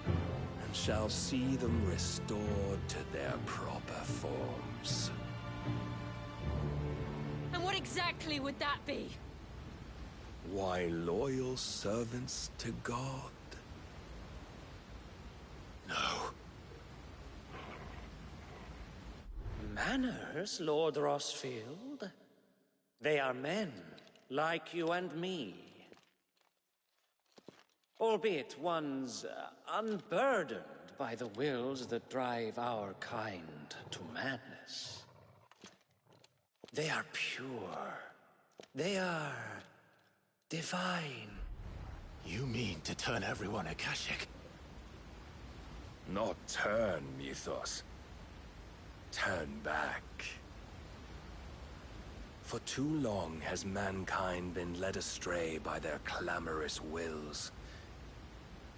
and shall see them restored to their proper forms. And what exactly would that be? Why, loyal servants to God. No. Manners, Lord Rossfield? They are men, like you and me. Albeit ones unburdened by the wills that drive our kind to madness. They are pure. They are divine. You mean to turn everyone Akashic? Not turn, Mythos. Turn back. For too long has mankind been led astray by their clamorous wills.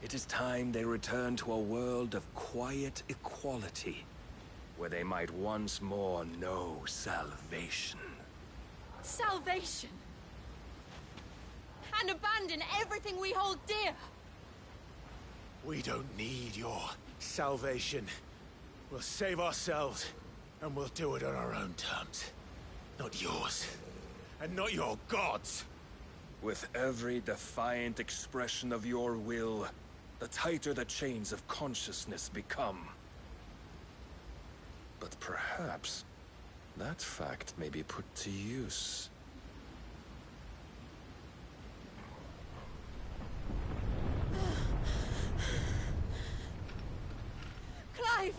It is time they return to a world of quiet equality, where they might once more know salvation. Salvation? And abandon everything we hold dear? We don't need your salvation. We'll save ourselves, and we'll do it on our own terms. Not yours, and not your gods. With every defiant expression of your will, the tighter the chains of consciousness become. But perhaps that fact may be put to use. Clive!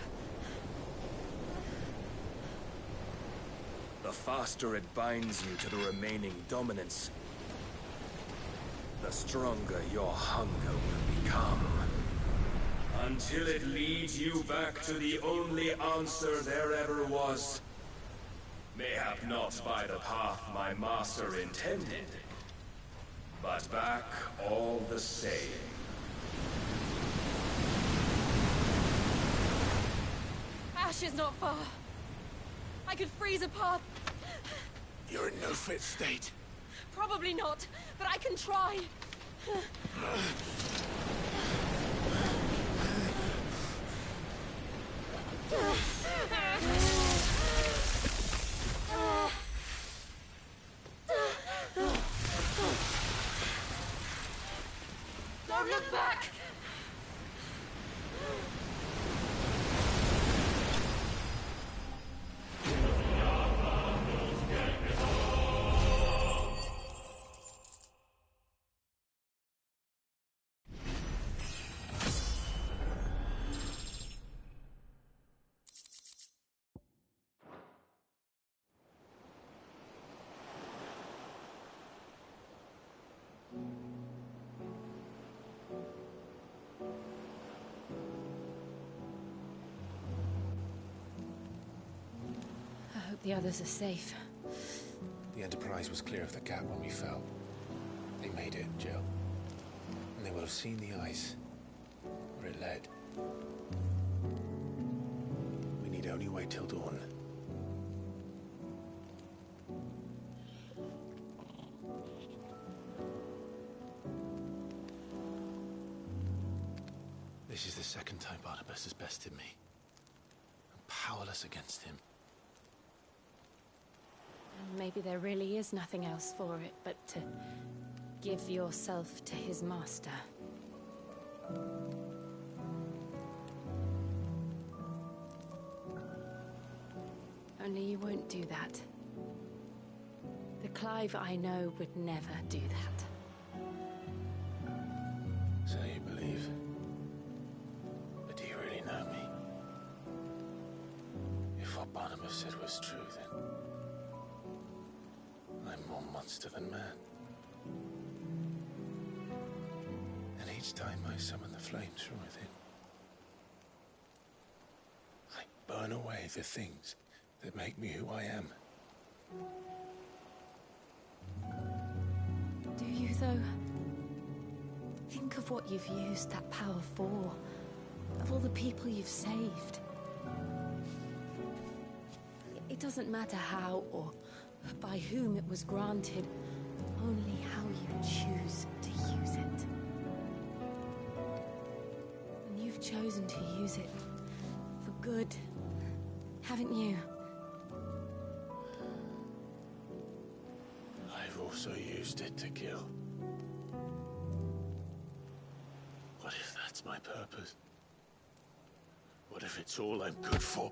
The faster it binds you to the remaining dominance, the stronger your hunger will become. Until it leads you back to the only answer there ever was. Mayhap not by the path my master intended, but back all the same. Ash is not far. I could freeze a path. You're in no fit state. Probably not, but I can try. Don't look back! I hope the others are safe. The Enterprise was clear of the gap when we fell. They made it, Jill. And they will have seen the ice, where it led. We need only wait till dawn. This is the second time Barnabas has bested me. I'm powerless against him. Maybe there really is nothing else for it but to give yourself to his master. Only you won't do that. The Clive I know would never do that. So you believe? But do you really know me? If what Barnabas said was true, then I'm more monster than man. And each time I summon the flames from within, I burn away the things that make me who I am. Do you, though? Think of what you've used that power for. Of all the people you've saved. It doesn't matter how or by whom it was granted, only how you choose to use it. And you've chosen to use it for good, haven't you? I've also used it to kill. What if that's my purpose? What if it's all I'm good for?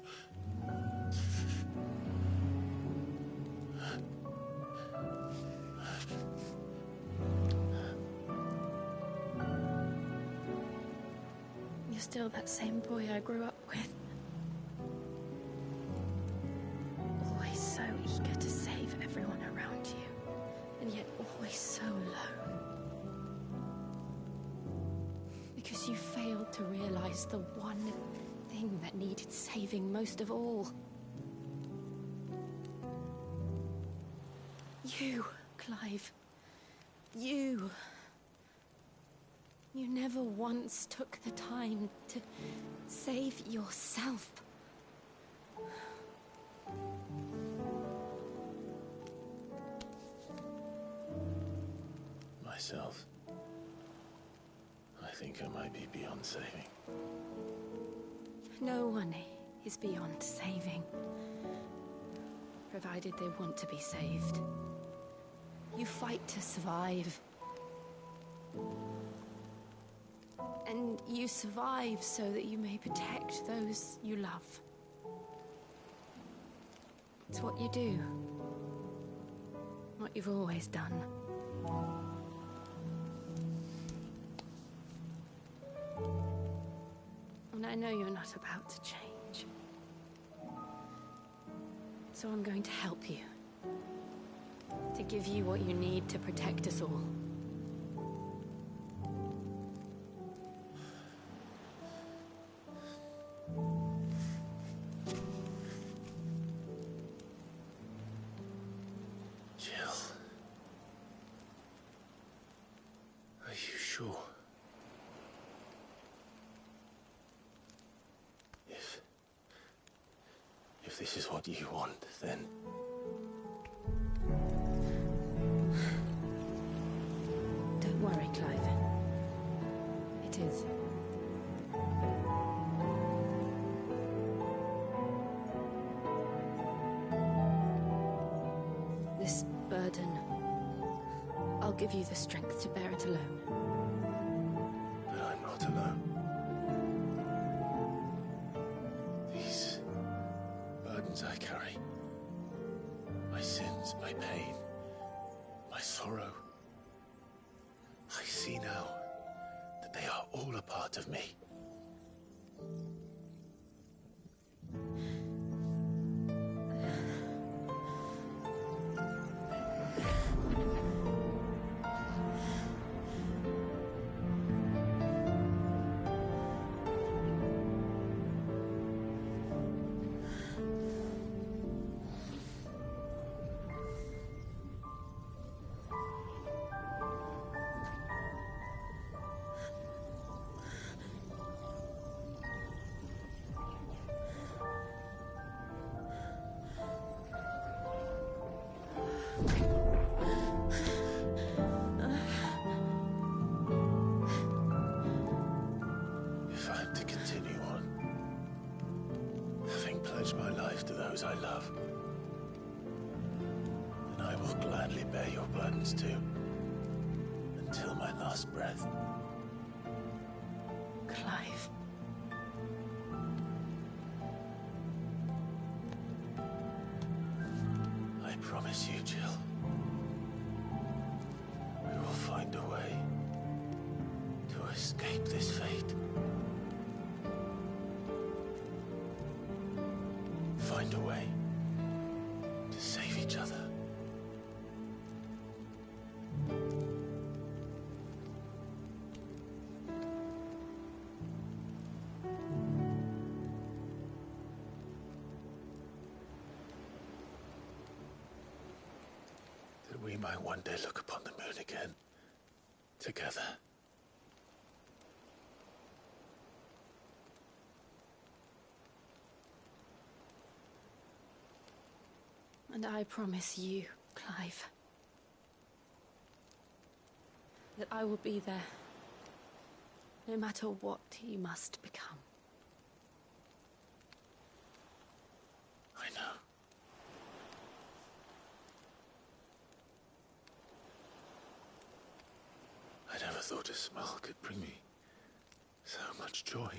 You're still that same boy I grew up with. Always so eager to save everyone around you, and yet always so alone. Because you failed to realize the one thing that needed saving most of all. You, Clive. You. You never once took the time to save yourself. Myself? I think I might be beyond saving. No one is beyond saving, provided they want to be saved. You fight to survive. And you survive so that you may protect those you love. It's what you do. What you've always done. And I know you're not about to change. So I'm going to help you. To give you what you need to protect us all. Jill. Are you sure? If this is what you want, then... Don't worry, Clive. It is. This burden, I'll give you the strength to bear it alone. But I'm not alone. These burdens I carry, my sins, my pain, my sorrow, I see now that they are all a part of me. If I'm to continue on, having pledged my life to those I love, will gladly bear your burdens too, until my last breath. Clive. I promise you, Jill. We will find a way to escape this fate. Find a way to save each other. That we might one day look upon the moon again, together. And I promise you, Clive, that I will be there, no matter what you must become. I know. I never thought a smile could bring me so much joy.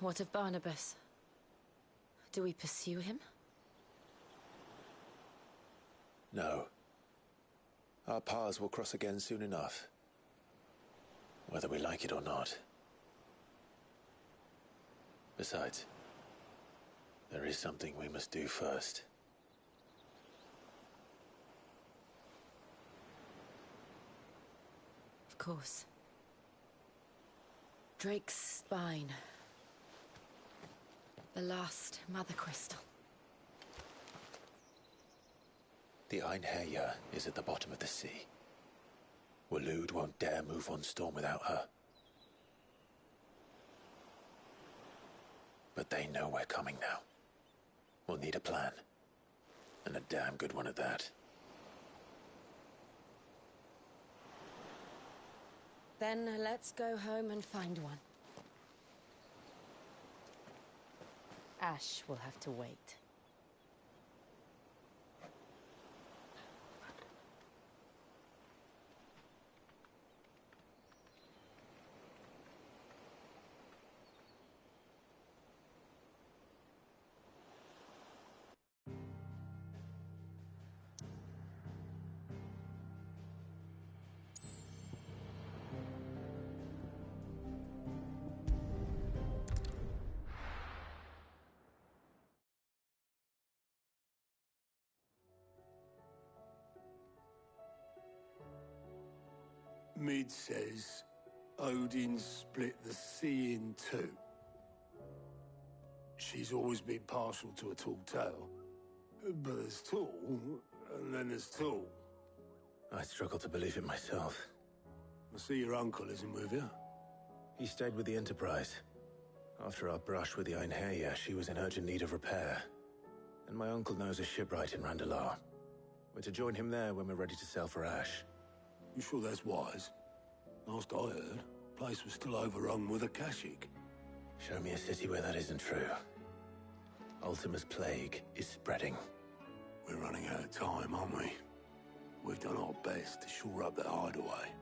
What of Barnabas? Do we pursue him? No. Our paths will cross again soon enough. Whether we like it or not. Besides, there is something we must do first. Of course. Drake's spine. The last Mother Crystal. The Einherjar is at the bottom of the sea. Waloed won't dare move on Storm without her. But they know we're coming now. We'll need a plan. And a damn good one at that. Then let's go home and find one. Ash will have to wait. Mid says Odin split the sea in two. She's always been partial to a tall tale. But there's tall, and then there's tall. I struggle to believe it myself. I see your uncle isn't with you. He stayed with the Enterprise. After our brush with the Einherjar, she was in urgent need of repair. And my uncle knows a shipwright in Randalar. We're to join him there when we're ready to sail for Ash. You sure that's wise? Last I heard, the place was still overrun with Akashic. Show me a city where that isn't true. Ultima's plague is spreading. We're running out of time, aren't we? We've done our best to shore up that hideaway.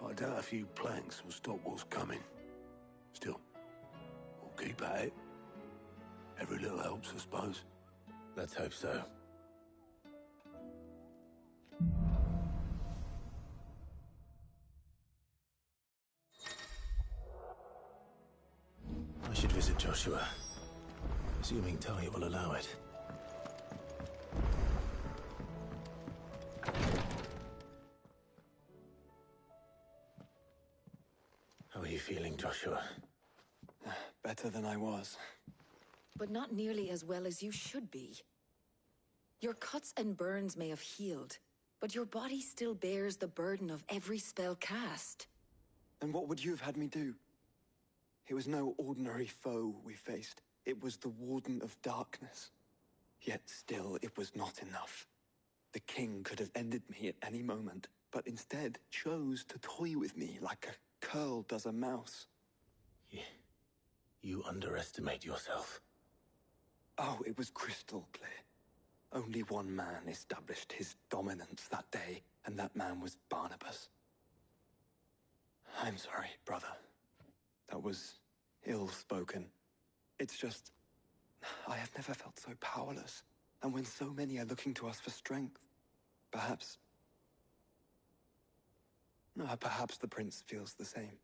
But I doubt a few planks will stop what's coming. Still, we'll keep at it. Every little helps, I suppose. Let's hope so. I should visit Joshua. Assuming Talia will allow it. How are you feeling, Joshua? Better than I was. But not nearly as well as you should be. Your cuts and burns may have healed, but your body still bears the burden of every spell cast. And what would you have had me do? It was no ordinary foe we faced. It was the Warden of Darkness. Yet still, it was not enough. The king could have ended me at any moment, but instead chose to toy with me like a curl does a mouse. You underestimate yourself. Oh, it was crystal clear. Only one man established his dominance that day, and that man was Barnabas. I'm sorry, brother. That was ill-spoken. It's just, I have never felt so powerless. And when so many are looking to us for strength, perhaps the prince feels the same.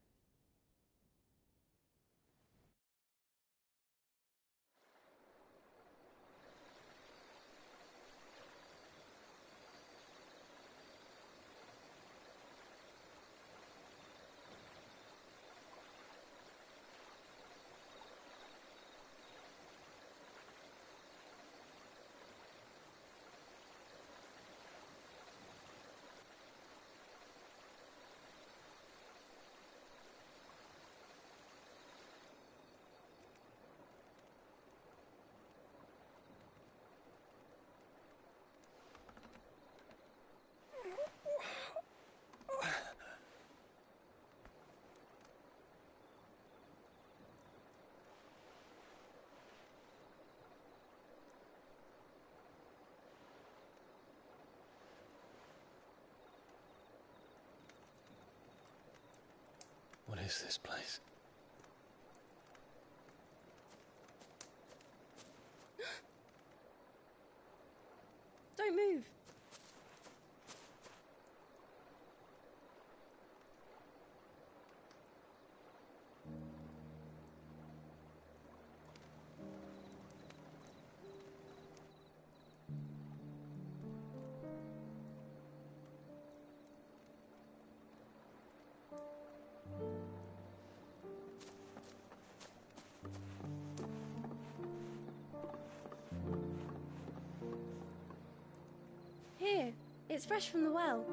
What is this place? Don't move. Here, it's fresh from the well.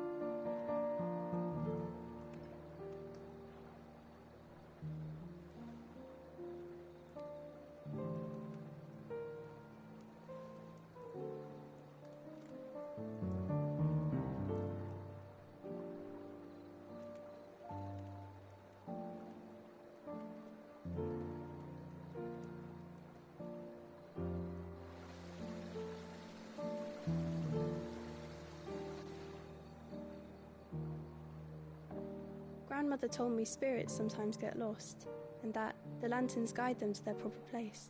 Grandmother told me spirits sometimes get lost, and that the lanterns guide them to their proper place.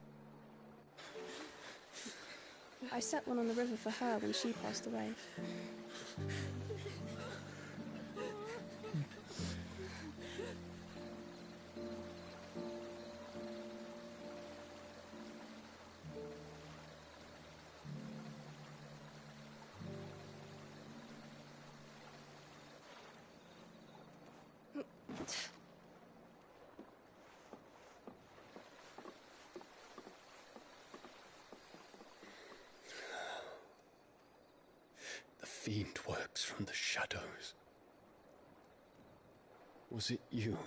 I set one on the river for her when she passed away. The fiend works from the shadows. Was it you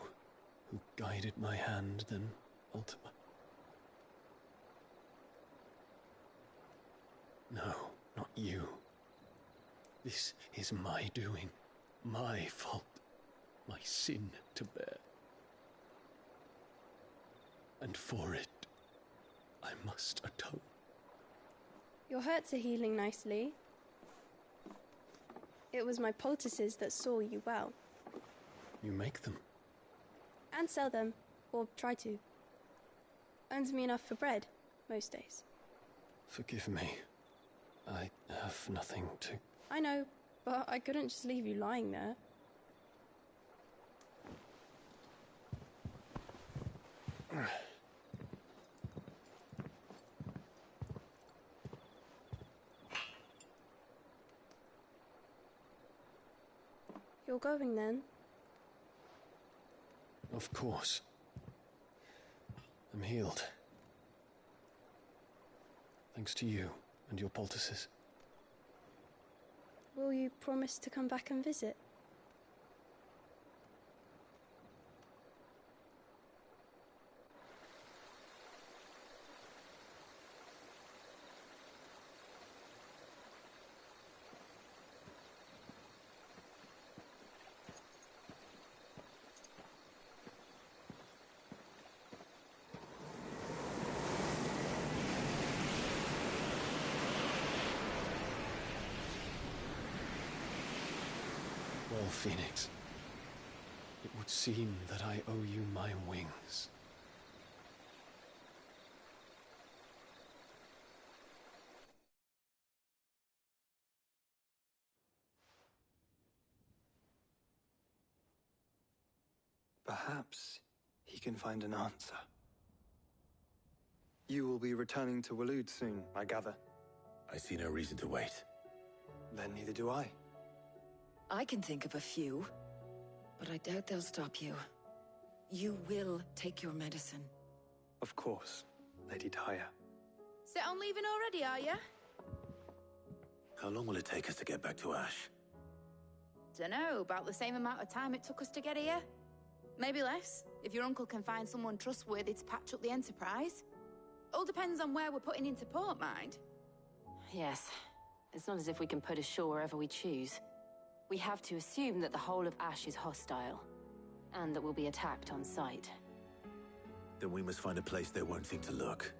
who guided my hand, then, Ultima? No, not you. This is my doing, my fault, my sin to bear. And for it, I must atone. Your hurts are healing nicely. It was my poultices that saw you well. You make them? And sell them, or try to. Earns me enough for bread, most days. Forgive me. I have nothing to... I know, but I couldn't just leave you lying there. You're going then? Of course. I'm healed. Thanks to you and your poultices. Will you promise to come back and visit? Well, Phoenix, it would seem that I owe you my wings. Perhaps he can find an answer. You will be returning to Waloed soon, I gather. I see no reason to wait. Then neither do I. I can think of a few, but I doubt they'll stop you. You will take your medicine. Of course, Lady Daya. Set on leaving already, are ya? How long will it take us to get back to Ash? Dunno, about the same amount of time it took us to get here. Maybe less, if your uncle can find someone trustworthy to patch up the Enterprise. All depends on where we're putting into port, mind. Yes. It's not as if we can put ashore wherever we choose. We have to assume that the whole of Ash is hostile, and that we'll be attacked on sight. Then we must find a place they won't think to look.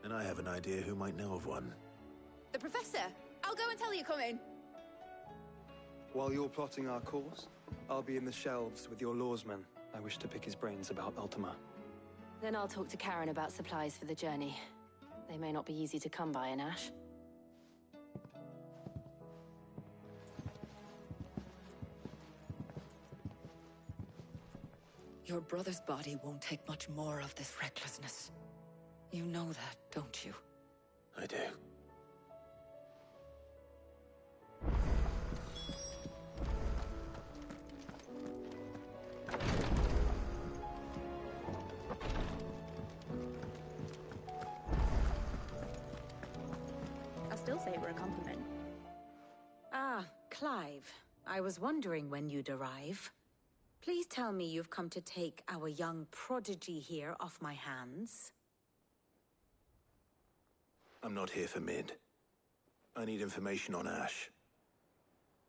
And I have an idea who might know of one. The Professor! I'll go and tell you coming! While you're plotting our course, I'll be in the shelves with your lawsman. I wish to pick his brains about Ultima. Then I'll talk to Karen about supplies for the journey. They may not be easy to come by in Ash. Your brother's body won't take much more of this recklessness. You know that, don't you? I do. I'll still say we're a compliment. Ah, Clive. I was wondering when you'd arrive. Please tell me you've come to take our young prodigy here off my hands. I'm not here for Mid. I need information on Ash.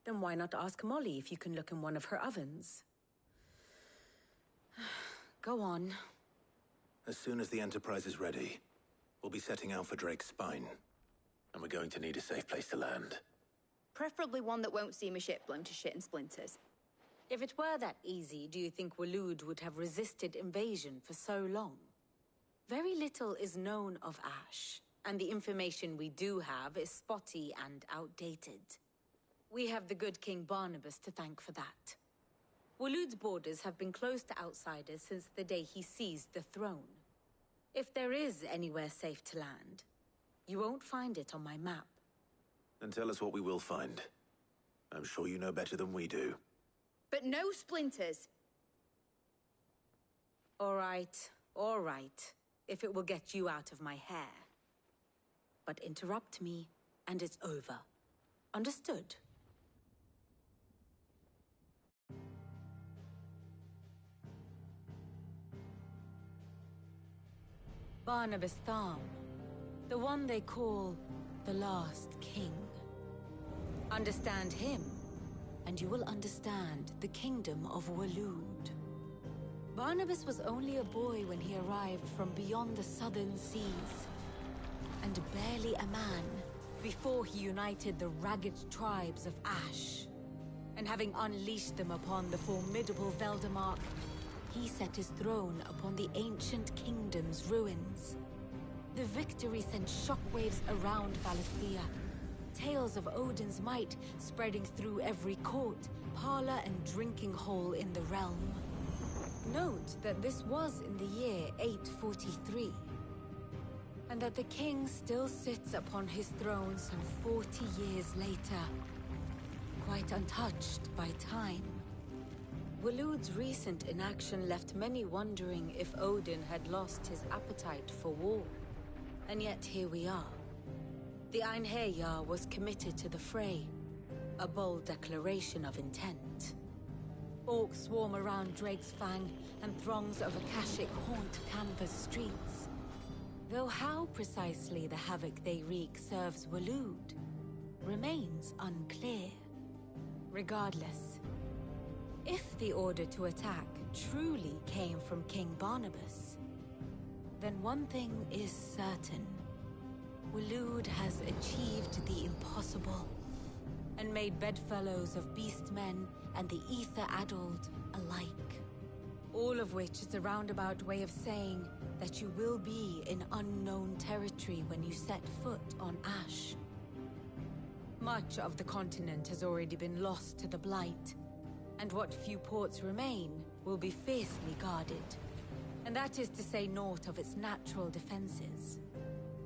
Then why not ask Molly if you can look in one of her ovens? Go on. As soon as the Enterprise is ready, we'll be setting out for Drake's Spine. And we're going to need a safe place to land. Preferably one that won't see my ship blown to shit and splinters. If it were that easy, do you think Waloed would have resisted invasion for so long? Very little is known of Ash, and the information we do have is spotty and outdated. We have the good King Barnabas to thank for that. Waloed's borders have been closed to outsiders since the day he seized the throne. If there is anywhere safe to land, you won't find it on my map. Then tell us what we will find. I'm sure you know better than we do. But no splinters! All right. If it will get you out of my hair. But interrupt me, and it's over. Understood? Barnabas Tharm. The one they call the Last King. Understand him, and you will understand the kingdom of Waloed. Barnabas was only a boy when he arrived from beyond the southern seas, and barely a man before he united the ragged tribes of Ash. And having unleashed them upon the formidable Veldemark, he set his throne upon the ancient kingdom's ruins. The victory sent shockwaves around Valisthea, tales of Odin's might spreading through every court, parlor, and drinking hole in the realm. Note that this was in the year 843, and that the king still sits upon his throne some 40 years later, quite untouched by time. Waloed's recent inaction left many wondering if Odin had lost his appetite for war. And yet here we are. The Einherjar was committed to the fray, a bold declaration of intent. Orcs swarm around Drake's Fang, and throngs of Akashic haunt Canva's streets. Though how precisely the havoc they wreak serves Waloed remains unclear. Regardless, if the order to attack truly came from King Barnabas, then one thing is certain. Waloed has achieved the impossible, and made bedfellows of beastmen and the ether-addled alike. All of which is a roundabout way of saying that you will be in unknown territory when you set foot on Ash. Much of the continent has already been lost to the Blight, and what few ports remain will be fiercely guarded. And that is to say naught of its natural defenses.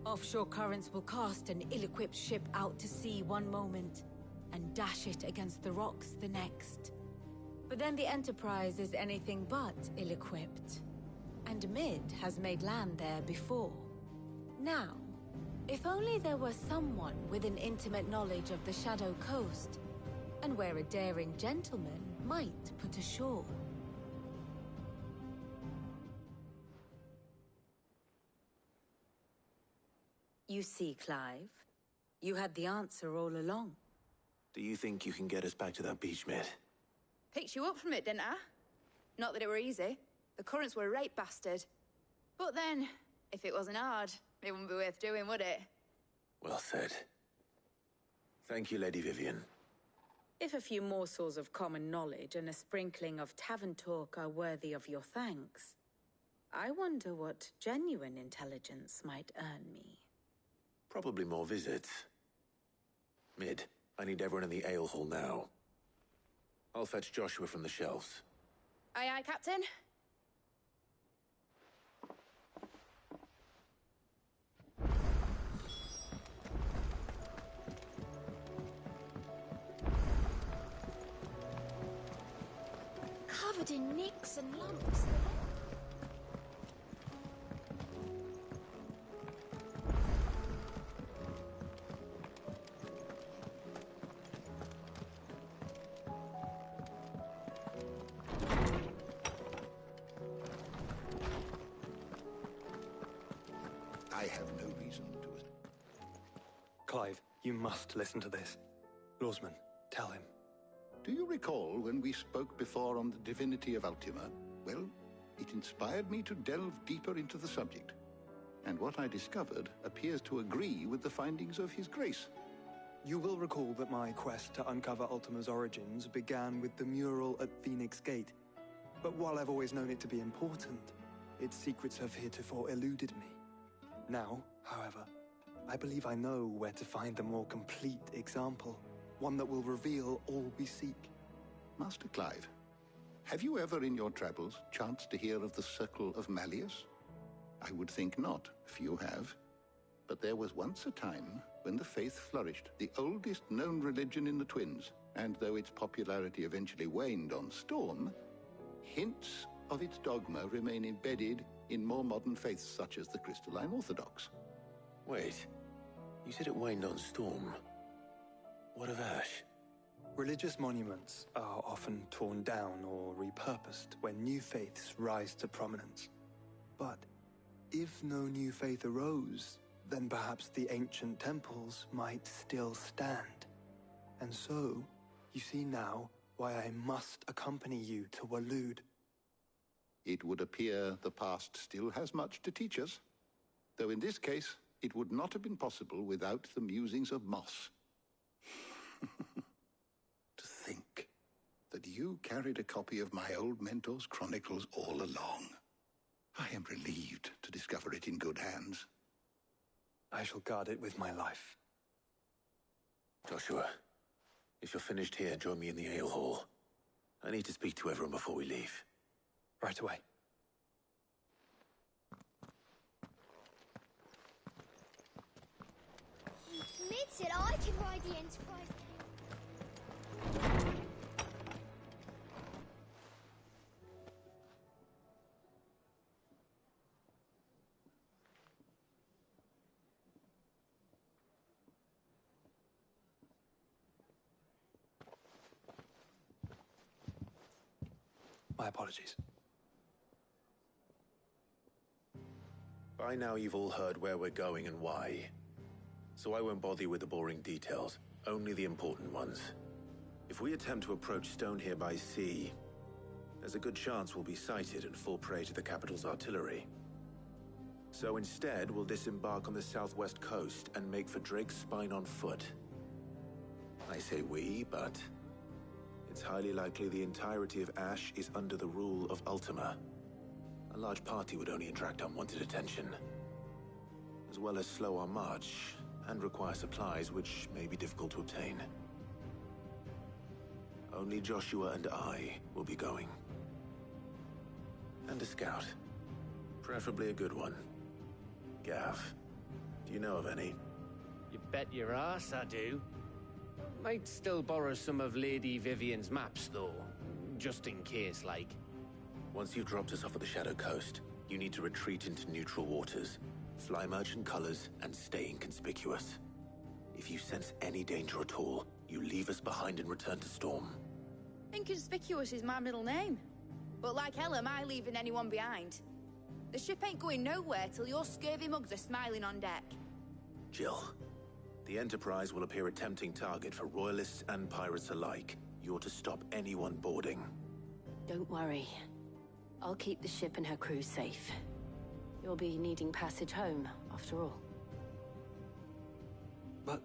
Offshore currents will cast an ill-equipped ship out to sea one moment, and dash it against the rocks the next. But then the Enterprise is anything but ill-equipped, and Mid has made land there before. Now, if only there were someone with an intimate knowledge of the Shadow Coast, and where a daring gentleman might put ashore. You see, Clive, you had the answer all along. Do you think you can get us back to that beach, Mid? Picked you up from it, didn't I? Not that it were easy. The currents were right bastard. But then, if it wasn't hard, it wouldn't be worth doing, would it? Well said. Thank you, Lady Vivian. If a few morsels of common knowledge and a sprinkling of tavern talk are worthy of your thanks, I wonder what genuine intelligence might earn me. Probably more visits. Mid, I need everyone in the ale hall now. I'll fetch Joshua from the shelves. Aye, aye, Captain. Covered in nicks and lumps. I have no reason to... Clive, you must listen to this. Lawsman, tell him. Do you recall when we spoke before on the divinity of Ultima? Well, it inspired me to delve deeper into the subject. And what I discovered appears to agree with the findings of His Grace. You will recall that my quest to uncover Ultima's origins began with the mural at Phoenix Gate. But while I've always known it to be important, its secrets have heretofore eluded me. Now, however, I believe I know where to find the more complete example. One that will reveal all we seek. Master Clive, have you ever in your travels chanced to hear of the Circle of Malleus? I would think not, few have. But there was once a time when the faith flourished, the oldest known religion in the Twins, and though its popularity eventually waned on Storm, hints of its dogma remain embedded in more modern faiths such as the Crystalline Orthodox. Wait, you said it waned on Storm. What of Ash? Religious monuments are often torn down or repurposed when new faiths rise to prominence. But if no new faith arose, then perhaps the ancient temples might still stand. And so, you see now why I must accompany you to Waloed. It would appear the past still has much to teach us, though in this case, it would not have been possible without the musings of Moss. To think that you carried a copy of my old mentor's chronicles all along. I am relieved to discover it in good hands. I shall guard it with my life. Joshua, if you're finished here, join me in the ale hall. I need to speak to everyone before we leave. Right away. Mid said I could ride the Enterprise. My apologies. By now you've all heard where we're going and why. So I won't bother you with the boring details, only the important ones. If we attempt to approach Stone here by sea, there's a good chance we'll be sighted and fall prey to the capital's artillery. So instead, we'll disembark on the southwest coast and make for Drake's Spine on foot. I say we, but it's highly likely the entirety of Ash is under the rule of Ultima. A large party would only attract unwanted attention, as well as slow our march and require supplies which may be difficult to obtain. Only Joshua and I will be going. And a scout. Preferably a good one. Gav, do you know of any? You bet your ass I do. Might still borrow some of Lady Vivian's maps, though. Just in case, like. Once you've dropped us off at the Shadow Coast, you need to retreat into neutral waters, fly merchant colors, and stay inconspicuous. If you sense any danger at all, you leave us behind and return to Storm. Inconspicuous is my middle name. But like hell am I leaving anyone behind. The ship ain't going nowhere till your scurvy mugs are smiling on deck. Jill, the Enterprise will appear a tempting target for royalists and pirates alike. You're to stop anyone boarding. Don't worry. I'll keep the ship and her crew safe. You'll be needing passage home, after all. But...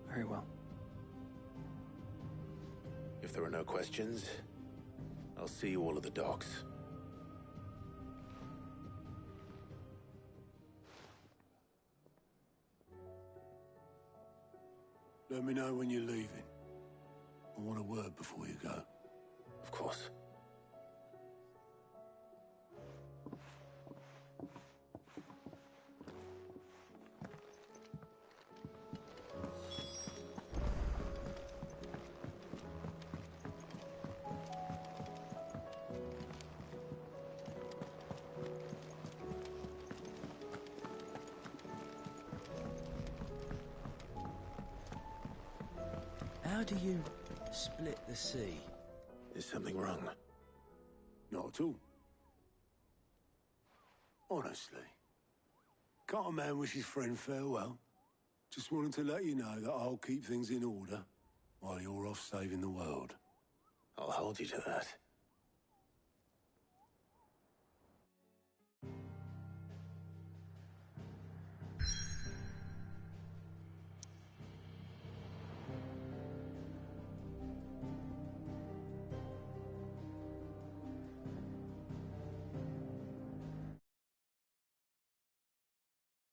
very well. If there are no questions, I'll see you all at the docks. Let me know when you're leaving. I want a word before you go. Of course. How do you split the sea? Is something wrong? Not at all. Honestly. Can't a man wish his friend farewell? Just wanted to let you know that I'll keep things in order while you're off saving the world. I'll hold you to that.